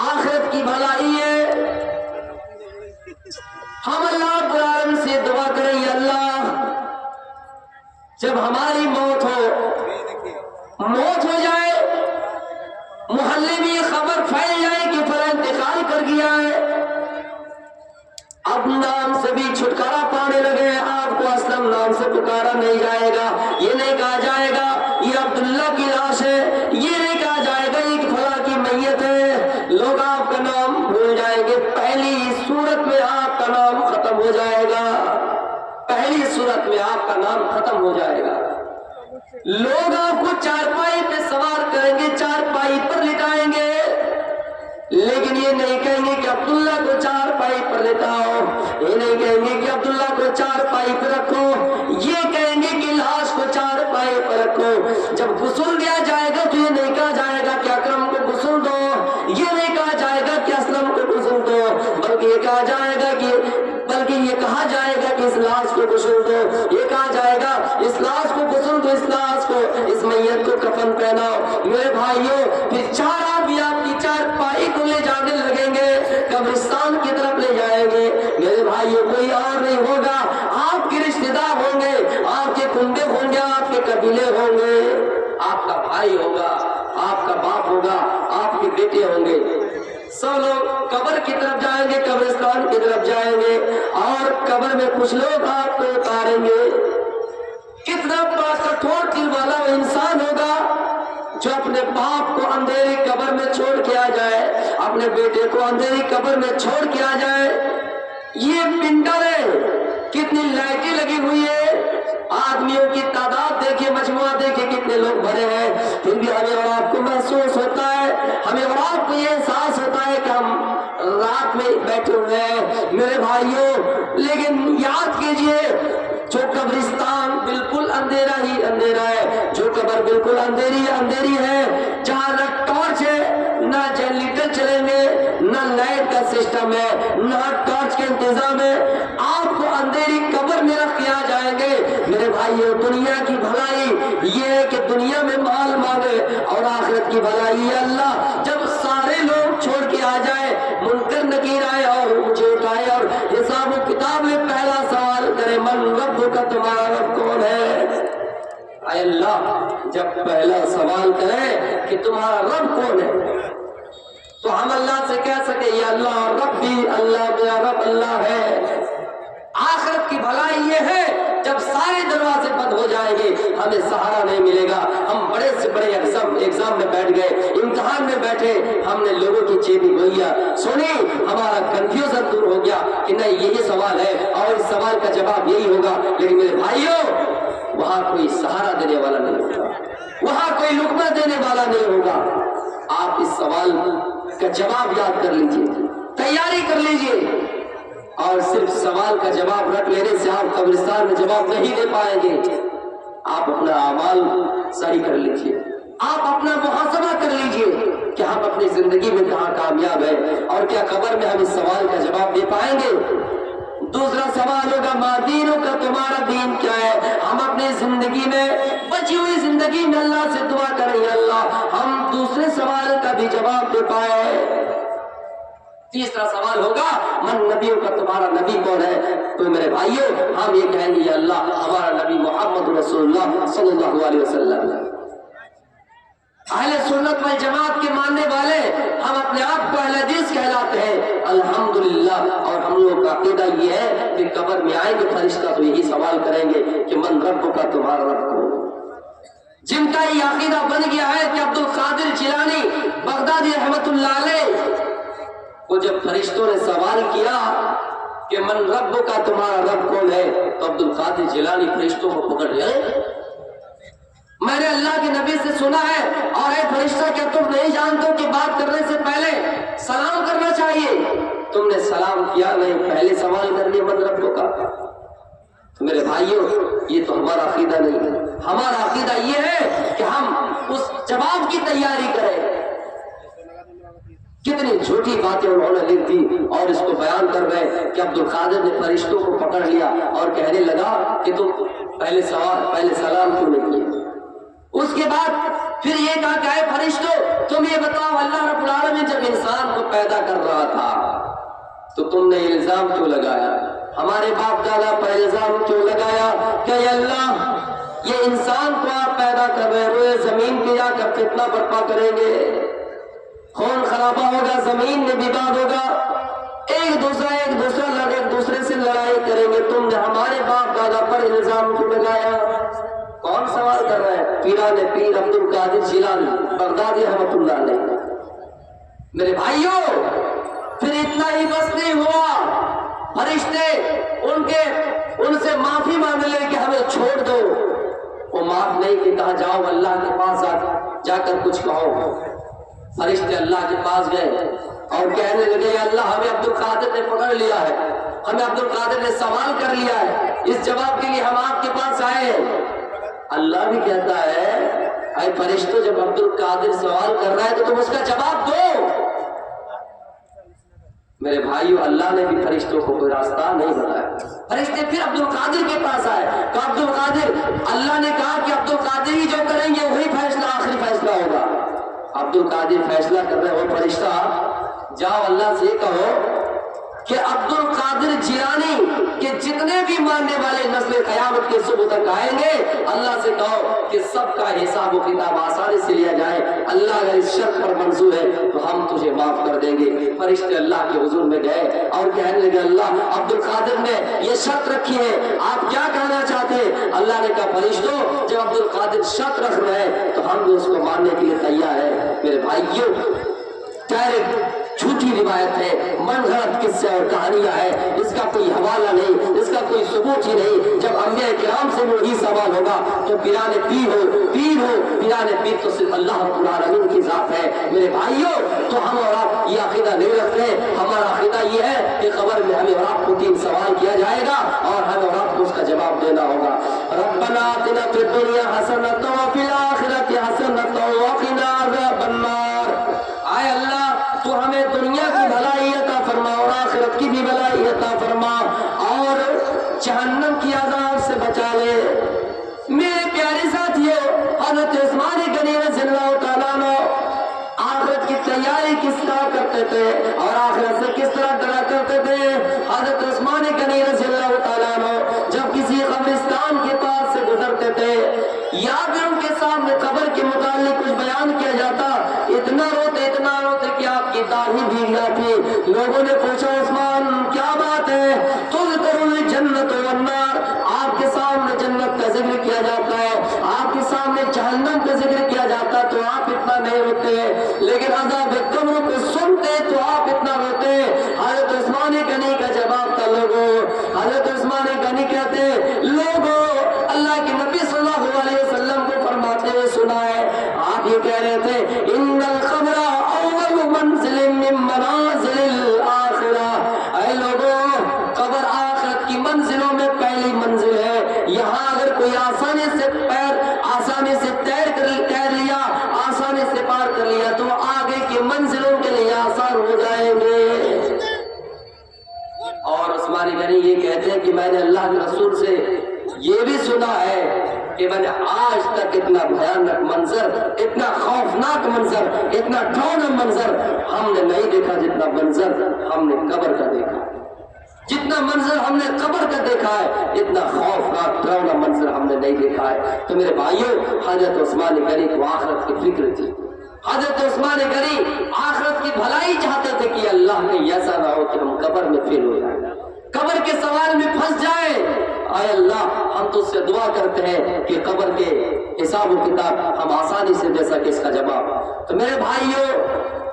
آخرت کی بھلائی ہے ہم اللہ رب العالمین سے دعا کریں یا اللہ جب ہماری موت ہو جائے محلے میں یہ خبر پھیل جائے کہ فلاں انتقال کر گیا ہے اب نام سے بھی چھٹکارا پانے لگے آپ کو اسلم نام سے پکارا نہیں جائے گا یہ نہیں کہا جائے گا یہ عبداللہ کی لاش ہے یہ نہیں کہا جائے گا یہ فلاں کی میت ہے. لوگ آپ کا نام بھول جائیں گے. پہلی صورت میں آپ کا نام ختم ہو جائے گا پہلی صورت میں آپ کا نام ختم ہو جائے گا. لوگ آپ کو چارپائی پہ سوار کریں گے چارپائی پر لٹائیں گے لیکن یہ نہیں کہیں گے کہ عبداللہ کو چارپائی پر لٹاؤ یہ نہیں کہیں گے کہ عبداللہ کو چارپائی پر رکھو یہ کہیں گے کہ لاش کو چارپائی پر رکھو. جب غسل دیا جائے گا تو یہ نہیں کہا جائے گا کہ اکرم کو غسل دو یہ نہیں کہا جائے گا کہ اسلم کو غسل دو بلکہ یہ کہا جائے گا کہ اس لاش کو غسل دو یہ کہا جائے گا اس لاش کو غسل دو اس لاش کو اس میت کو کفن پہناؤ. میرے بھائیوں پھر چار آدمی آپ کی چارپائی کو لے جانے لگیں گے قبرستان کی طرف لے جائیں گے. میرے بھائیوں کوئی اور نہیں ہوگا آپ کے رشتہ دار ہوں گے آپ کے کنبے ہوں گے آپ کے قبیلے ہوں گے آپ کا بھائی ہوگا آپ کا باپ ہوگا آپ کے بیٹے ہوں گے. سب لوگ قبر کی طرف جائیں گے قبرستان کی طرف جائیں گے اور قبر میں کچھ لوگ آپ کو اتاریں گے. کتنا بڑا کٹھور دل والا وہ انسان ہوگا جو اپنے باپ کو اندھیری قبر میں چھوڑ کے آ جائے اپنے بیٹے کو اندھیری قبر میں چھوڑ کے آ جائے. یہ پنڈر ہے کتنی لائٹیں لگی ہوئی ہے آدمیوں کی تعداد دیکھیں مجموعہ دیکھیں کتنے لوگ بھرے ہیں پھر بھی ہمیں اور آپ کو محسوس ہوتا ہے ہمیں اور آپ کو یہ احساس ہوتا ہے کہ ہم رات میں بیٹھے ہوئے ہیں. میرے بھائیوں لیکن یاد کیجئے جو قبرستان بالکل اندھیرا ہی اندھیرا ہے جو قبر بالکل اندھیری ہے جہاں نہ ٹارچ ہے نہ جنریٹر چلیں گے نہ لائٹ کا سسٹم ہے نہ ٹارچ کے انتظام ہے آپ کو اندھیری قبر میں رکھ کے آ جائیں گے. میرے بھائیوں دنیا کی بھلائی یہ ہے کہ دنیا میں مال مانگے اور آخرت کی بھلائی ہے اللہ جب سارے لوگ چھوڑ کے آ جائے منکر نکیر آئے اور مجھے اٹھائے اور حساب و کتاب میں پہلا سوال کرے من رب کا تمہارا رب کون ہے. اے اللہ جب پہلا سوال کرے کہ تمہارا رب کون ہے تو ہم اللہ سے کہہ سکے یا اللہ رب بھی اللہ میرا رب اللہ ہے. آخرت کی بھلائی یہ ہے جب سارے دروازے بند ہو جائیں گے ہمیں سہارا نہیں ملے گا. ہم بڑے سے بڑے ایگزام میں بیٹھ گئے امتحان میں بیٹھے ہم نے لوگوں کی چیبی گوئیاں سنی ہمارا کنفیوژن دور ہو گیا کہ نہیں یہی سوال ہے اور اس سوال کا جواب یہی ہوگا. لیکن میرے بھائیوں وہاں کوئی سہارا دینے والا نہیں ہوگا وہاں کوئی لقمہ دینے والا نہیں ہوگا. آپ اس سوال کا جواب یاد کر لیجئے تیاری کر لیجئے اور صرف سوال کا جواب رکھ لینے سے آپ قبرستان میں جواب نہیں دے پائیں گے. آپ اپنا اعمال صحیح کر لیجئے, آپ اپنا محاسبہ کر لیجئے کہ ہم اپنی زندگی میں کہاں کامیاب ہیں اور کیا قبر میں ہم اس سوال کا جواب دے پائیں گے. دوسرا سوال ہوگا ما دینوں کا, تمہارا دین کیا ہے. ہم اپنی زندگی میں, بچی ہوئی زندگی میں اللہ سے دعا کریں اللہ ہم دوسرے سوال کا بھی جواب دے پائے. تیسرا سوال ہوگا من نبیوں کا, تمہارا نبی کون ہے. تو میرے بھائیوں ہم یہ کہیں گے یا اللہ ہمارا نبی محمد رسول اللہ صلی اللہ علیہ وسلم. اہل سنت والجماعت کے ماننے والے ہم اپنے آپ کو اہل حدیث کہلاتے ہیں الحمدللہ. اور ہم لوگ کا عقیدہ یہ ہے کہ قبر میں آئیں گے فرشتہ تو یہی سوال کریں گے کہ من رب کا, تمہارا رب کون. جن کا یہ عقیدہ بن گیا ہے کہ عبد القادر جیلانی بغدادی رحمت اللہ علیہ وہ جب فرشتوں نے سوال کیا کہ من رب کا, تمہارا رب کون ہے, تو عبد القادر جیلانی فرشتوں کو پکڑ لیا میں نے اللہ کے نبی سے سنا ہے اور اے فرشتہ کیا تم نہیں جانتے کہ بات کرنے سے پہلے سلام کرنا چاہیے. تم نے سلام کیا نہیں, پہلے سوال کر لیا من رب کا. تو میرے بھائیوں یہ تو ہمارا عقیدہ نہیں ہے. ہمارا عقیدہ یہ ہے کہ ہم اس جواب کی تیاری کریں. کتنی جھوٹی باتیں انہوں نے لکھ دی اور اس کو بیان کر رہے کہ عبد القادر نے فرشتوں کو پکڑ لیا اور کہنے لگا کہ تم پہلے سلام کیوں نہیں کیے. اس کے بعد پھر یہ کہا کہ اے فرشتوں تم یہ بتاؤ اللہ رب العالمین جب انسان کو پیدا کر رہا تھا تو تم نے الزام کیوں لگایا, ہمارے باپ دادا پر الزام کیوں لگایا کہ اللہ یہ انسان کو آپ پیدا کر رہے ہوئے زمین پہ جا کر فتنہ برپا کریں گے, خون خرابہ ہوگا, زمین میں بباد ہوگا, ایک دوسرے سے لڑائی کریں گے. تم نے ہمارے باپ دادا پر الزام کیوں لگایا. کون سوال کر رہا ہے؟ پیران پیر عبد القادر جیلانی بغدادی رحمت اللہ علیہ. میرے بھائیوں پھر اتنا ہی بس نہیں ہوا, فرشتے ان سے معافی مانگ لے کہ ہمیں چھوڑ دو. وہ معاف نہیں کہ کہا جاؤ اللہ کے پاس جا کر کچھ کہو. فرشتے اللہ کے پاس گئے اور کہنے لگے اللہ ہمیں عبد القادر نے پکڑ لیا ہے, ہمیں عبد القادر نے سوال کر لیا ہے, اس جواب کے لیے ہم آپ کے پاس آئے. اللہ بھی کہتا ہے اے فرشتوں جب عبد القادر سوال کر رہا ہے تو تم اس کا جواب دو. میرے بھائیو اللہ نے بھی فرشتوں کو کوئی راستہ نہیں بتایا. فرشتے پھر عبد القادر کے پاس آئے کہ عبد القادر, اللہ نے کہا کہ عبد القادر ہی جو کریں گے وہی فیصلہ آخری فیصلہ ہوگا. عبد القادر فیصلہ کر رہے ہو, فرشتہ جاؤ اللہ سے کہو کہ عبد القادر جیلانی کے جتنے بھی ماننے والے نسل قیامت کے صبح تک آئیں گے اللہ سے کہو کہ سب کا حساب و کتاب آسانی سے لیا جائے. اللہ اگر اس شرط پر منظور ہے تو ہم تجھے معاف کر دیں گے. فرشتے اللہ کے حضور میں گئے اور کہنے لگے اللہ عبد القادر نے یہ شرط رکھی ہے, آپ کیا کہنا چاہتے ہیں. اللہ نے کہا فرشتوں جب عبد القادر شرط رکھ رہے ہیں تو ہم بھی اس کو ماننے کے لیے تیار ہیں. میرے بھائیوں ڈائریکٹ جھوٹی روایت ہے, من گھڑت قصے اور کہانیاں ہے, اس کا کوئی حوالہ نہیں, اس کا کوئی ثبوت ہی نہیں. جب انبیاء کرام سے وہی سوال ہوگا تو پیران پیر ہو پیران پیر تو صرف اللہ رب العالمین کی ذات ہے. میرے بھائیوں تو ہم اور آپ یہ عقیدہ نہیں رکھتے. ہمارا عقیدہ یہ ہے کہ قبر میں ہمیں اور آپ کو 3 سوال کیا جائے گا اور ہمیں اور آپ کو اس کا جواب دینا ہوگا. ربنا آتنا فی الدنیا حسنۃ وفی الآخرۃ حسنۃ وقنا عذاب النار. اے اللہ تو ہمیں دنیا کی بھلائی عطا فرما اور آخرت کی بھی بھلائی عطا فرما اور جہنم کی عذاب سے بچا لے. میرے پیارے ساتھیو حضرت عثمان غنی رضی اللہ تعالیٰ عنہ آخرت کی تیاری کس طرح کرتے تھے اور آخرت سے کس طرح ڈرا کرتے تھے. حضرت عثمان غنی رضی اللہ تعالیٰ عنہ جب کسی قبرستان کے پاس سے گزرتے تھے یا پھر ان کے سامنے قبر کے متعلق کچھ بیان کیا جاتا اتنا روتے کہ آپ کی داڑھی بھیگ جاتی. لوگوں نے پوچھا عثمان کیا بات ہے, تذکر الجنت والنار, آپ کے سامنے جنت کا ذکر کیا جاتا ہے, آپ کے سامنے جہنم کا ذکر کیا جاتا ہے تو آپ اتنا نہیں روتے, لیکن عذاب قبر کو سنتے تو آپ اتنا روتے. حضرت عثمان غنی کا جواب تھا لوگوں, حضرت عثمان غنی کہتے لوگوں اللہ کے نبی صلی اللہ علیہ وسلم کو فرماتے ہوئے سنا ہے, آپ یہ کہہ رہے تھے ان القبر اول منزل من منازل الاخرہ. اے لوگوں کوئی آسانی سے پیر آسانی سے تیر لیا، آسانی سے پار کر لیا تو آگے کی منزلوں کے لیے آسان ہو جائیں گے۔ اور عثمان غنی یہ کہتے ہیں کہ میں نے اللہ کے رسول سے یہ بھی سنا ہے کہ میں نے آج تک اتنا بھیانک منظر، اتنا خوفناک منظر، اتنا ڈراؤنا منظر ہم نے نہیں دیکھا جتنا منظر ہم نے قبر کا دیکھا۔ جتنا منظر ہم نے قبر کا دیکھا ہے اتنا خوفناک ڈراؤنا منظر ہم نے نہیں دیکھا ہے۔ تو میرے بھائیوں، حضرت عثمان غنی کو آخرت کی فکر تھی۔ حضرت عثمان غنی آخرت کی بھلائی چاہتے تھے کہ اللہ نے ایسا نہ ہو کہ ہم قبر میں فیل ہو جائیں، قبر کے سوال میں پھنس جائیں۔ اے اللہ، ہم تو اس سے دعا کرتے ہیں کہ قبر کے حساب و کتاب ہم آسانی سے دے سکے اس کا جواب۔ تو میرے بھائیوں،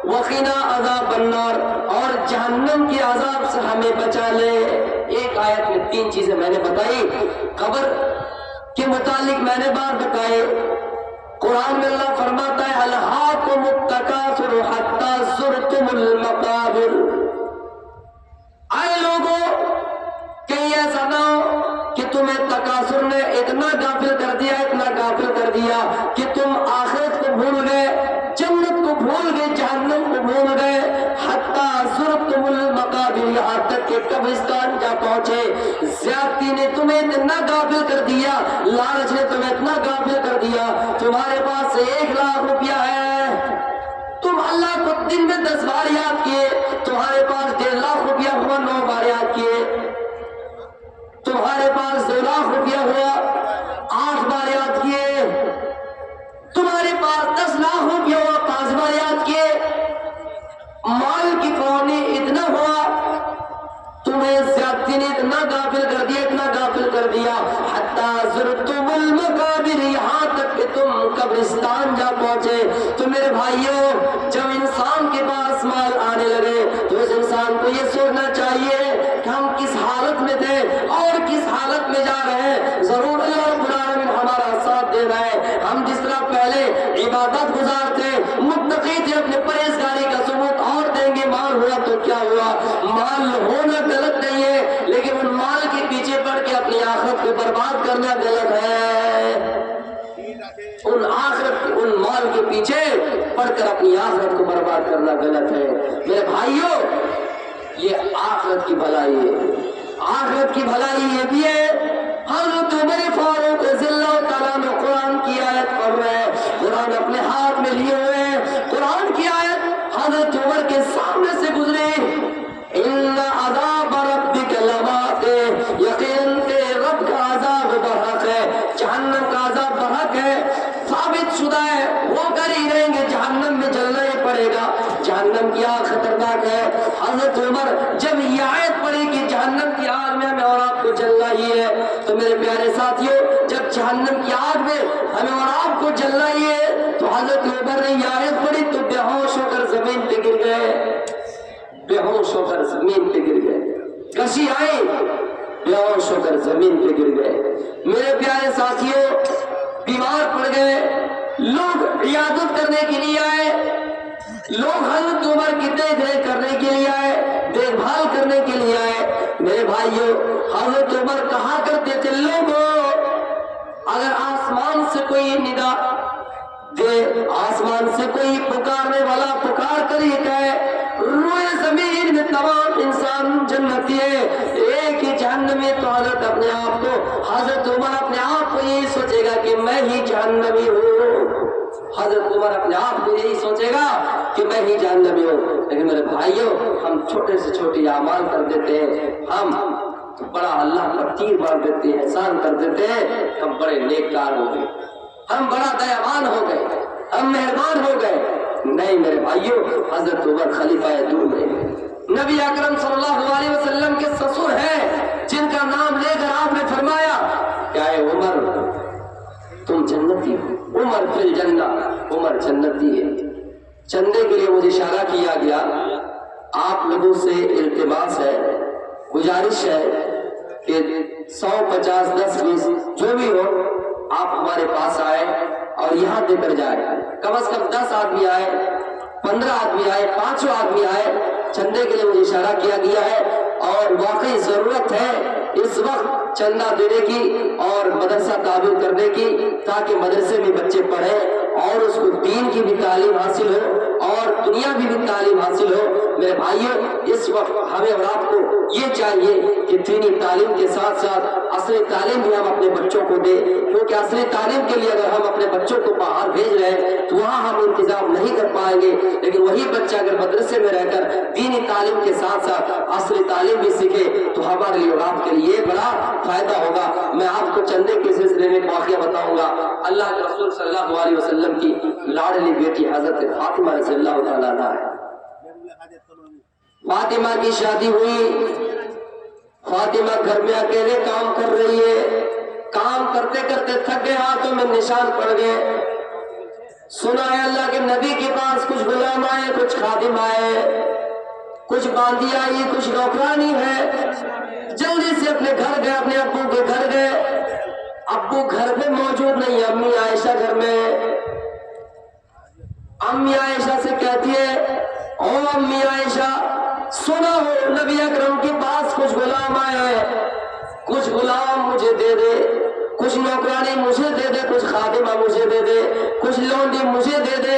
وقنا عذاب النار، اور جہنم کے عذاب سے ہمیں بچا لے۔ ایک آیت میں 3 چیزیں میں نے بتائی، قبر کے متعلق میں نے بات بتائے۔ قرآن میں اللہ فرماتا ہے الہاکم التکاثر حتی زرتم المقابر۔ اے لوگوں، کہیں ایسا نہ ہو کہ تمہیں تکاثر نے اتنا غافل کر دیا، اتنا غافل کر دیا کہ تم آخرت کو بھول گئے، جنت کو بھول گئے، جہنم کو بھول گئے۔ حتی زرتم المقابر، یہاں تک کہ قبرستان جا پہنچے۔ زیادتی نے تمہیں اتنا غافل کر دیا، لالچ نے تمہیں اتنا غافل کر دیا، تمہارے پاس 1 لاکھ روپیہ ہے، تم اللہ کو دن میں 10 بار یاد کیے، تمہارے پاس 1.5 لاکھ روپیہ ہوا 9 بار یاد کیے، تمہارے پاس 2 لاکھ روپیہ ہوا 8 بار یاد کیے، تمہارے پاس 10 لاکھ روپیہ ہوا 5 بار یاد کیے، مال کی فونی اتنا ہوا، تمہیں زیادتی نے اتنا غافل کر دیا، اتنا غافل کر دیا۔ حتی زرتم المقابر، یہاں تک کہ تم قبرستان جا پہنچے۔ تو میرے بھائیوں، جب انسان کے پاس مال آنے لگے تو اس انسان کو یہ سوچنا چاہیے کہ ہم کس حالت میں تھے اور کس حالت میں جا رہے ہیں۔ ضرور اللہ رب العالمین ہمارا ساتھ دے رہا ہے۔ ہم جس طرح پہلے عبادت گزار تھے، متقی تھے، اپنے پرہیزگاری کا ثبوت اور دیں گے۔ مال ہوا تو کیا ہوا، مال ہونا غلط نہیں ہے، لیکن ان مال کے پیچھے پڑ کے اپنی آخرت کو برباد کرنا غلط ہے۔ ان مال کے پیچھے پڑ کر اپنی آخرت کو برباد کرنا غلط ہے۔ میرے بھائیوں، یہ آخرت کی بھلائی ہے۔ آخرت کی بھلائی یہ بھی ہے، حضرت عمر فاروق رضی اللہ تعالیٰ عنہ قرآن کی آیت پڑھ رہے ہیں، قرآن اپنے ہاتھ میں لیے ہوئے ہیں، قرآن کی آیت حضرت عمر کے سامنے سے گزری، ان عذاب ربک لواقع، یقین تیرے رب کا عذاب برحق ہے، جہنم کا عذاب برحق ہے، ثابت شدہ ہے، وہ کر ہی رہیں گے، جہنم میں جلنا ہی پڑے گا، جہنم کی آگ خطرناک ہے۔ حضرت عمر جب یہ آیت پڑھی کہ جہنم کی آگ میں ہمیں اور آپ کو جلنا ہی ہے، تو میرے پیارے ساتھیوں، جب جہنم کی آگ میں ہمیں اور آپ کو جلنا ہی ہے تو حضرت عمر نے یہ آیت پڑھی تو بے ہوش ہو کر زمین پہ گر گئے، بے ہوش ہو کر زمین پہ گر گئے، کشی آئی، بے ہوش ہو کر زمین پہ گر گئے۔ میرے پیارے ساتھیوں، بیمار پڑ گئے، لوگ عیادت کرنے کے لیے آئے، لوگ حضرت عمر کی دیکھ ریکھ کرنے کے لیے آئے، دیکھ بھال کرنے کے لیے آئے۔ میرے بھائیوں، حضرت عمر کہا کرتے تھے لوگوں، اگر آسمان سے کوئی ندا دے، آسمان سے کوئی پکارنے والا پکار کر یہ کہے روئے زمین میں تمام انسان جنتی ہے، ایک ہی جہنمی، تو حضرت اپنے آپ کو، حضرت عمر اپنے آپ کو یہی سوچے گا کہ میں ہی جہنمی ہوں، حضرت عمر اپنے آپ کو یہی سوچے گا کہ میں ہی جہنمی ہوں۔ لیکن میرے بھائیوں، ہم چھوٹے سے چھوٹے اعمال کر دیتے ہیں، ہم بڑا اللہ پر تیر مار دیتے ہیں، احسان کر دیتے ہیں، ہم بڑے نیککار ہو گئے، ہم بڑا دیوان ہو گئے، ہم مہربان ہو گئے۔ نہیں میرے بھائیوں، حضرت عمر خلیفہ دور میں نبی اکرم صلی اللہ علیہ وسلم کے سسر ہیں، جن کا نام لے کر آپ نے فرمایا کیا ہے عمر تم جنتی ہو، عمر فی الجنہ، عمر جنتی ہے۔ چندے کے لیے مجھے اشارہ کیا گیا، آپ لوگوں سے التماس ہے، گزارش ہے کہ 100 50 10 20 جو بھی ہو آپ ہمارے پاس آئے اور یہاں دے کر جائے، کم از کم 10 آدمی آئے، 15 آدمی آئے، 5 آدمی آئے، چندے کے لیے مجھے اشارہ کیا گیا ہے اور واقعی ضرورت ہے اس وقت چندہ دینے کی۔ اور مدرسہ تعبیر کرنے کی، تاکہ مدرسے میں بچے پڑھیں اور اس کو دین کی بھی تعلیم حاصل ہو اور دنیا کی بھی تعلیم حاصل ہو۔ میرے بھائیوں، اس وقت ہمیں اور آپ کو یہ چاہیے کہ دینی تعلیم کے ساتھ ساتھ عصری تعلیم بھی ہم اپنے بچوں کو دیں، کیونکہ عصری تعلیم کے لیے اگر ہم اپنے بچوں کو باہر بھیج رہے ہیں تو وہاں ہم انتظام نہیں کر پائیں گے، لیکن وہی بچہ اگر مدرسے میں رہ کر دینی تعلیم کے ساتھ ساتھ عصری تعلیم بھی سیکھے تو ہمارے لیے اور آپ کے لیے بڑا فائدہ ہوگا۔ میں آپ کو چندے کے سلسلے میں واقعہ بتاؤں گا۔ اللہ کے رسول صلی اللہ علیہ وسلم کی لاڈلی بیٹی حضرت فاطمہ رضی اللہ تعالیٰ عنہا ہے۔ فاطمہ کی شادی ہوئی، فاطمہ گھر میں اکیلے کام کر رہی ہے، کام کرتے کرتے تھک گئے، ہاتھوں میں نشان پڑ گئے۔ سنا ہے اللہ کے نبی کے پاس کچھ غلام آئے، کچھ خادم آئے، کچھ باندی آئی، کچھ نوکرانی ہے۔ جلدی سے اپنے گھر گئے، اپنے ابو کے گھر گئے۔ ابو گھر میں موجود نہیں، امی عائشہ گھر میں۔ امی عائشہ سے کہتی ہے، او امی عائشہ سنا ہو نبی اکرم کے پاس کچھ غلام آئے ہیں، کچھ غلام مجھے دے دے، کچھ نوکرانی مجھے دے دے، کچھ خادمہ مجھے دے دے، کچھ لونڈی مجھے دے دے۔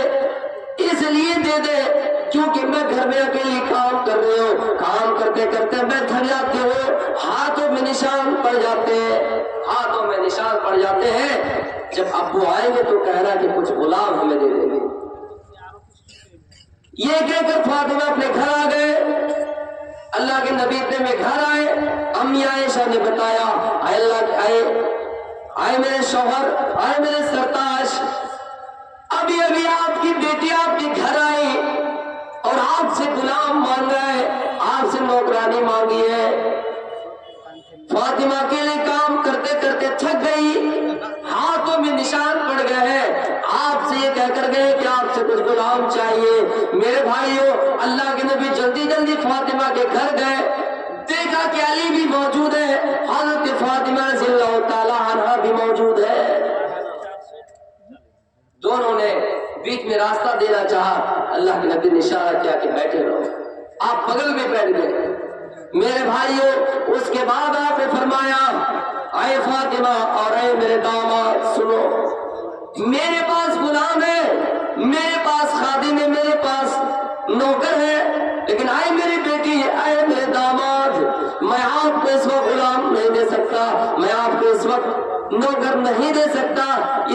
اس لیے دے دے کیونکہ میں گھر میں اکیلی کام کر رہی ہوں، کام کرتے کرتے میں تھک جاتی ہوں، ہاتھوں میں نشان پڑ جاتے ہیں، ہاتھوں میں نشان پڑ جاتے ہیں۔ جب ابو آئیں گے تو کہنا کہ کچھ غلام ہمیں دے دیں گے۔ یہ کہہ کر فاطمہ اپنے گھر آ گئے۔ اللہ کے نبی اتنے میں گھر آئے، امی عائشہ نے بتایا، آئے میرے شوہر، آئے میرے سرتاج، ابھی ابھی آپ کی بیٹی آپ کے گھر آئی اور آپ سے غلام مانگا ہے، آپ سے نوکرانی مانگی ہے۔ فاطمہ کے لیے کام کرتے کرتے تھک گئی، ہاتھوں میں نشان پڑ گئے ہیں، آپ سے یہ کہہ کر گئے کہ آپ سے کچھ غلام چاہیے۔ میرے بھائیوں، اللہ کے نبی جلدی جلدی فاطمہ کے گھر گئے، دیکھا کہ علی بھی موجود ہے، حضرت فاطمہ رضی اللہ تعالیٰ عنہا بھی موجود ہے۔ دونوں نے بیچ میں راستہ دینا چاہا، اللہ کے نبی نے اشارہ کیا کہ بیٹھے رہو، آپ بغل میں بیٹھ گئے۔ میرے بھائیوں، اس کے بعد آپ نے فرمایا، اے فاطمہ اور اے میرے داماد سنو، میرے پاس غلام ہے، میرے پاس خادم ہے، میرے پاس نوکر ہے، لیکن اے میری بیٹی، اے میرے داماد، میں آپ کو اس وقت غلام نہیں دے سکتا، میں آپ کو اس وقت نوکر نہیں دے سکتا۔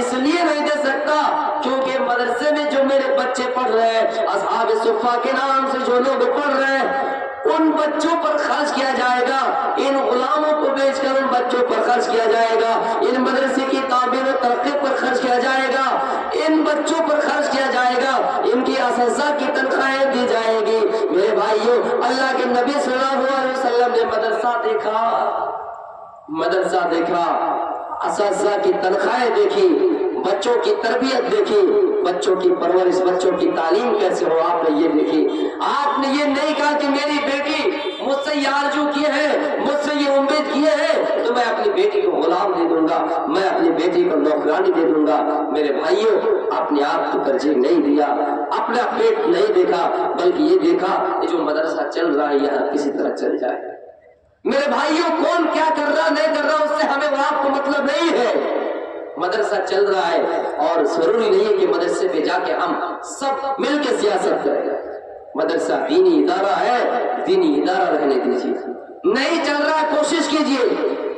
اس لیے نہیں دے سکتا کیونکہ مدرسے میں جو میرے بچے پڑھ رہے ہیں، اصحاب صفہ کے نام سے جو لوگ پڑھ رہے ہیں، ان بچوں پر خرچ کیا جائے گا، ان غلاموں کو بیچ کر ان بچوں پر خرچ کیا جائے گا، ان مدرسے کی تعمیر و ترقی پر خرچ کیا جائے گا، ان بچوں پر خرچ کیا جائے گا، ان کی اساتذہ کی تنخواہیں دی جائے گی۔ میرے بھائیوں، اللہ کے نبی صلی اللہ علیہ وسلم نے مدرسہ دیکھا، اساتذہ کی تنخواہیں دیکھی، بچوں کی تربیت دیکھی، بچوں کی پرورش، بچوں کی تعلیم کیسے ہو، آپ نے یہ دیکھی۔ آپ نے یہ نہیں کہا کہ میری بیٹی مجھ سے یہ آرزو کیے ہیں، مجھ سے یہ امید کیے ہیں تو میں اپنی بیٹی کو غلام دے دوں گا، میں اپنی بیٹی کو نوکرانی دے دوں گا۔ میرے بھائیوں، اپنے آپ کو ترجیح نہیں دیا، اپنا پیٹ نہیں دیکھا، بلکہ یہ دیکھا کہ جو مدرسہ چل رہا ہے یہاں کسی طرح چل جائے۔ میرے بھائیوں، کون کیا کر رہا نہیں کر رہا اس سے ہمیں اور آپ کو مطلب نہیں ہے، مدرسہ چل رہا ہے اور ضروری نہیں ہے کہ مدرسے پہ جا کے ہم سب مل کے سیاست کریں۔ مدرسہ دینی ادارہ ہے، دینی ادارہ رہنے دیجیے۔ نہیں چل رہا، کوشش کیجیے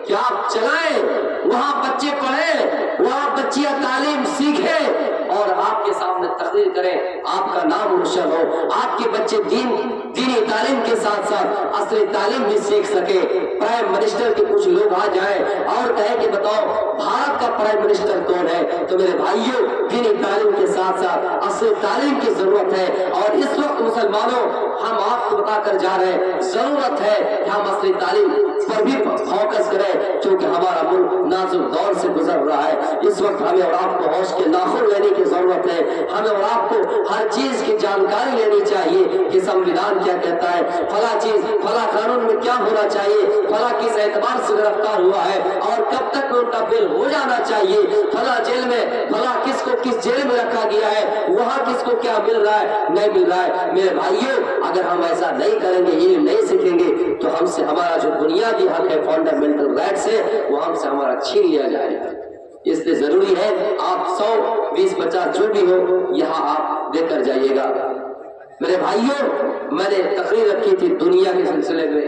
کہ آپ چلائیں، وہاں بچے پڑھیں، وہاں بچیاں تعلیم سیکھیں اور آپ کے سامنے تقریر کریں، آپ کا نام روشن ہو، آپ کے بچے دینی تعلیم کے ساتھ ساتھ عصری تعلیم بھی سیکھ سکے۔ پرائم منسٹر کے کچھ لوگ آ جائیں اور کہیں کہ بتاؤ بھارت کا پرائم منسٹر کون ہے، تو میرے بھائیوں، دینی تعلیم کے ساتھ ساتھ عصری تعلیم کی ضرورت ہے۔ اور اس وقت مسلمانوں، ہم آپ کو بتا کر جا رہے ہیں، ضرورت ہے کہ ہم عصری تعلیم پر بھی فوکس کریں، کیونکہ ہمارا ملک نازک دور سے گزر رہا ہے۔ اس وقت ہمیں اور آپ کو ہوش کے ناخن لینے کی ضرورت ہے، ہمیں اور آپ کو ہر چیز کی جانکاری لینی چاہیے کہ سنویدھان کیا کہتا ہے، فلاں چیز فلاں قانون میں کیا ہونا چاہیے، فلاں کس اعتبار سے گرفتار ہوا ہے اور کب تک ان کا بل ہو جانا چاہیے، فلاں جیل میں فلاں کس کو کس جیل میں رکھا گیا ہے، وہاں کس کو کو کیا مل رہا ہے نہیں مل رہا ہے. میرے بھائیوں اگر ہم ایسا نہیں کریں گے, علم نہیں سیکھیں گے تو ہم سے ہمارا جو بنیادی حق ہے, فنڈامنٹل رائٹس ہے, وہ ہم سے ہمارا چھین لیا جائے گا. اس لیے ضروری ہے آپ 100 20 50 جو بھی ہو یہاں آپ دے کر جائیے گا. میرے بھائیوں میں نے تقریر رکھی تھی دنیا کے سلسلے میں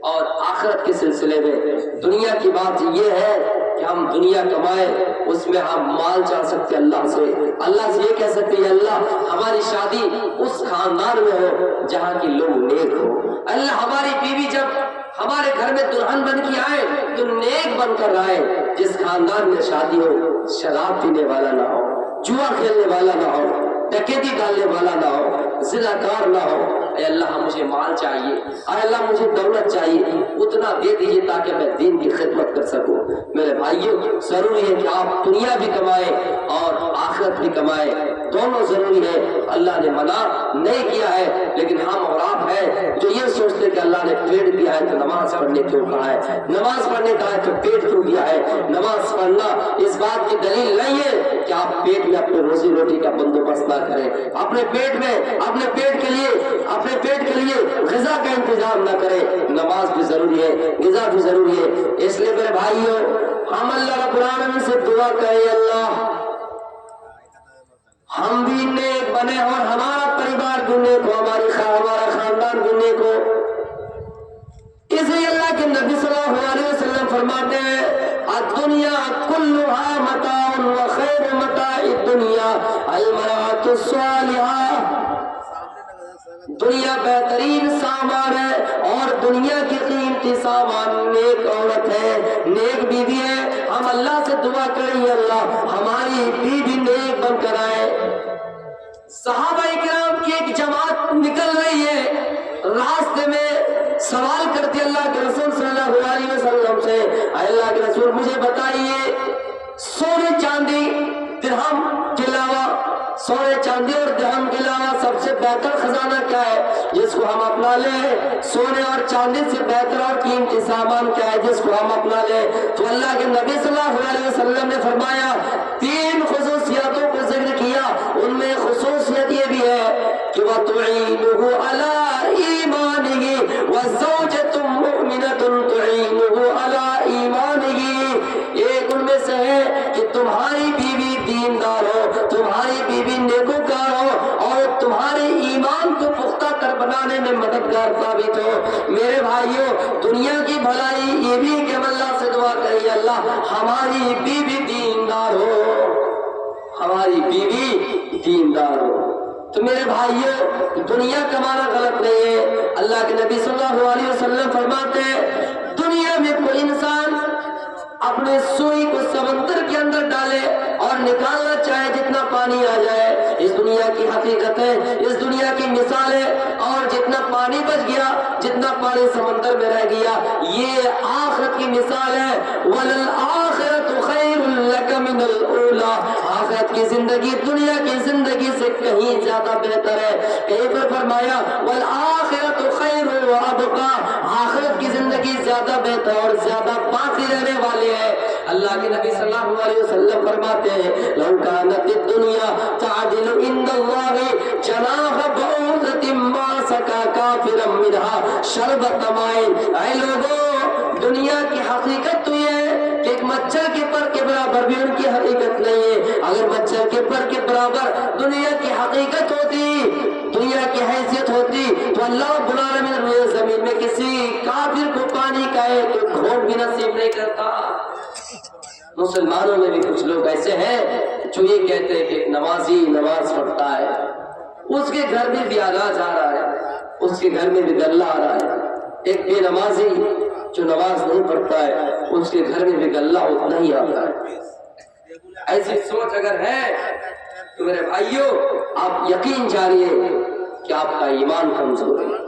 اور آخرت کے سلسلے میں. دنیا کی بات یہ ہے کہ ہم دنیا کمائیں, اس میں ہم مال چاہ سکتے اللہ سے یہ کہہ سکتے ہیں اللہ ہماری شادی اس خاندان میں ہو جہاں کے لوگ نیک ہو. اللہ ہماری بیوی جب ہمارے گھر میں دلہن بن کے آئے تو نیک بن کر آئے, جس خاندان میں شادی ہو شراب پینے والا نہ ہو, جوا کھیلنے والا نہ ہو, ڈکیتی ڈالنے والا نہ ہو, زناکار نہ ہو. اے اللہ مجھے مال چاہیے, اے اللہ مجھے دولت چاہیے, اتنا دے دیجیے تاکہ میں دین کی خدمت کر سکوں. میرے بھائیوں ضروری ہے کہ آپ دنیا بھی کمائیں اور آخرت بھی کمائیں, دونوں ضروری ہے. اللہ نے منع نہیں کیا ہے, لیکن ہم اور آپ ہیں جو یہ سوچتے کہ اللہ نے پیٹ دیا ہے تو نماز پڑھنے کیوں کہا ہے, نماز پڑھنے کہا ہے تو پیٹ کیوں دیا ہے. نماز پڑھنا اس بات کی دلیل نہیں ہے کہ آپ پیٹ میں اپنے روزی روٹی کا بندوبست نہ کریں, اپنے پیٹ میں اپنے پیٹ کے لیے غذا کا انتظام نہ کریں. نماز بھی ضروری ہے, غذا بھی ضروری ہے. اس لیے میرے بھائیوں ہم اللہ رب العالمین سے دعا کریں, اللہ ہم بھی نیک بنے اور ہمارا پریوار بھی نیک ہو, ہمارا خاندان بھی نیک ہو. اس لیے اللہ کے نبی صلی اللہ علیہ وسلم فرماتے ہیں الدنیا کلها متاع وخیر متاع الدنیا المرأة الصالحہ. دنیا بہترین سامان ہے اور دنیا کی قیمتی سامان نیک عورت ہے, نیک بیوی ہے. ہم اللہ سے دعا کریں اللہ ہماری بیوی نیک بن کر آئے. صحابہ کرام کی ایک جماعت نکل رہی ہے, راستے میں سوال کرتے اللہ کے رسول صلی اللہ علیہ وسلم سے, اے اللہ کے رسول مجھے بتائیے سونے چاندی درہم کے علاوہ, سونے چاندی اور درہم کے علاوہ سب سے بہتر خزانہ کیا ہے جس کو ہم اپنا لیں؟ سونے اور چاندی سے بہتر اور قیمتی سامان کیا ہے جس کو ہم اپنا لیں؟ تو اللہ کے نبی صلی اللہ علیہ وسلم نے فرمایا 3 خصوصیاتوں کو ذکر کیا. ان میں خصوصیت یہ بھی ہے کہ وَتُعِينُهُ عَلَىٰ إِيمَانِهِ وَزَوْجَةٌ مُؤْمِنَةٌ تُعِينُهُ عَلَىٰ إِيمَانِهِ. ایک ان میں سے ہے کہ تمہاری بیوی دیندار ہو, تمہاری بیوی نیکوکار ہو اور تمہارے ایمان کو پختہ کر بنانے میں مددگار ثابت ہو. میرے بھائیوں دنیا کی بھلائی یہ بھی کہ ہم اللہ سے دعا کریں اللہ ہماری بیوی دیندار ہو, ہماری بیوی دیندار ہو. تو میرے بھائیوں دنیا کمانا غلط نہیں ہے. اللہ کے نبی صلی اللہ علیہ وسلم فرماتے ہیں دنیا میں کوئی انسان اپنے سوئی کو سمندر کے اندر ڈالے اور نکالنا چاہے جتنا پانی آ جائے. اس دنیا کی حقیقت ہے, اس دنیا کی مثال ہے, اور جتنا پانی بچ گیا, جتنا پانی سمندر میں رہ گیا, یہ آخرت کی مثال ہے. وَلَلْآخِرَةُ خَيْرٌ لَكَ مِنَ الْأُولَىٰ. آخرت کی زندگی دنیا کی زندگی سے کہیں زیادہ بہتر ہے. کہیں پر فرمایا وَالْآخِرَةُ خَيْرٌ وَأَبْقَىٰ. آخرت کی زندگی زیادہ بہتر اور زیادہ باقی رہنے والی ہے. اللہ کے نبی صلی اللہ علیہ وسلم فرماتے ہیں لَوْ كَانَتِ الدُّنْيَا تَعْدِلُ عِندَ اللَّهِ جَنَاحَ بَعُوضَةٍ مَّا سَقَىٰ كَافِرًا مِّنْهَا شَرْبَةَ مَاءٍ. اے لوگوں دنیا کی حقیقت تو یہ ہے کہ ایک مچھر کے پر کے برابر بھی ان کی حقیقت نہیں ہے. اگر مچھر کے پر کے برابر دنیا کی حقیقت ہوتی, دنیا کی حیثیت ہوتی, تو اللہ رب العالمین روئے زمین میں کسی کافر کو پانی کا ایک گھونٹ بھی نصیب نہیں کرتا. مسلمانوں میں بھی کچھ لوگ ایسے ہیں جو یہ کہتے ہیں کہ ایک نمازی نماز پڑھتا ہے, اس کے گھر میں بھی اناج آ رہا ہے, اس کے گھر میں بھی غلہ آ رہا ہے. ایک بے نمازی جو نماز نہیں پڑھتا ہے اس کے گھر میں بھی غلہ اتنا ہی آتا ہے. ایسی سوچ اگر ہے تو میرے بھائیوں آپ یقین جانیے کہ آپ کا ایمان کمزور ہے.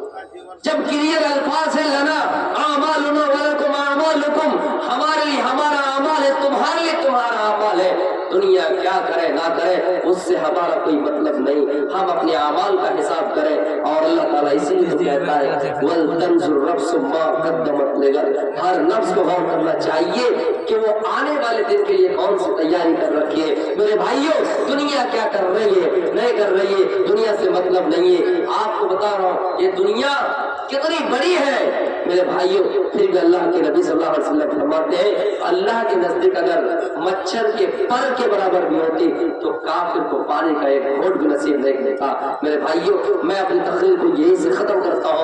جب کلیئر الفاظ ہے لنا اعمالنا ولکم اعمالکم, ہمارے لیے ہمارا اعمال ہے, تمہارے لیے تمہارا اعمال ہے, دنیا کیا کرے نہ کرے اس سے ہمارا کوئی مطلب نہیں، ہم اپنے اعمال کا حساب کریں۔ اور اللہ تعالیٰ اسی لیے تو کہتا ہے وَلْتَنْظُرْ نَفْسٌ مَّا قَدَّمَتْ لِغَدٍ، ہر نفس کو غور کرنا چاہیے کہ وہ آنے والے دن کے لیے کون سی تیاری کر رکھی ہے۔ میرے بھائیوں، دنیا کیا کر رہی ہے نہیں کر رہی ہے دنیا سے مطلب نہیں ہے۔ آپ کو بتا رہا ہوں یہ دنیا کتنی بڑی ہے میرے بھائیوں، پھر بھی اللہ کے نبی صلی اللہ علیہ وسلم فرماتے ہیں اللہ کے نزدیک اگر مچھر کے پر کے برابر بھی ہوتی تو کافر کو پانی کا ایک گھونٹ بھی نصیب نہیں دیتا۔ میرے بھائیوں، میں اپنی تقریر کو یہی سے ختم کرتا ہوں۔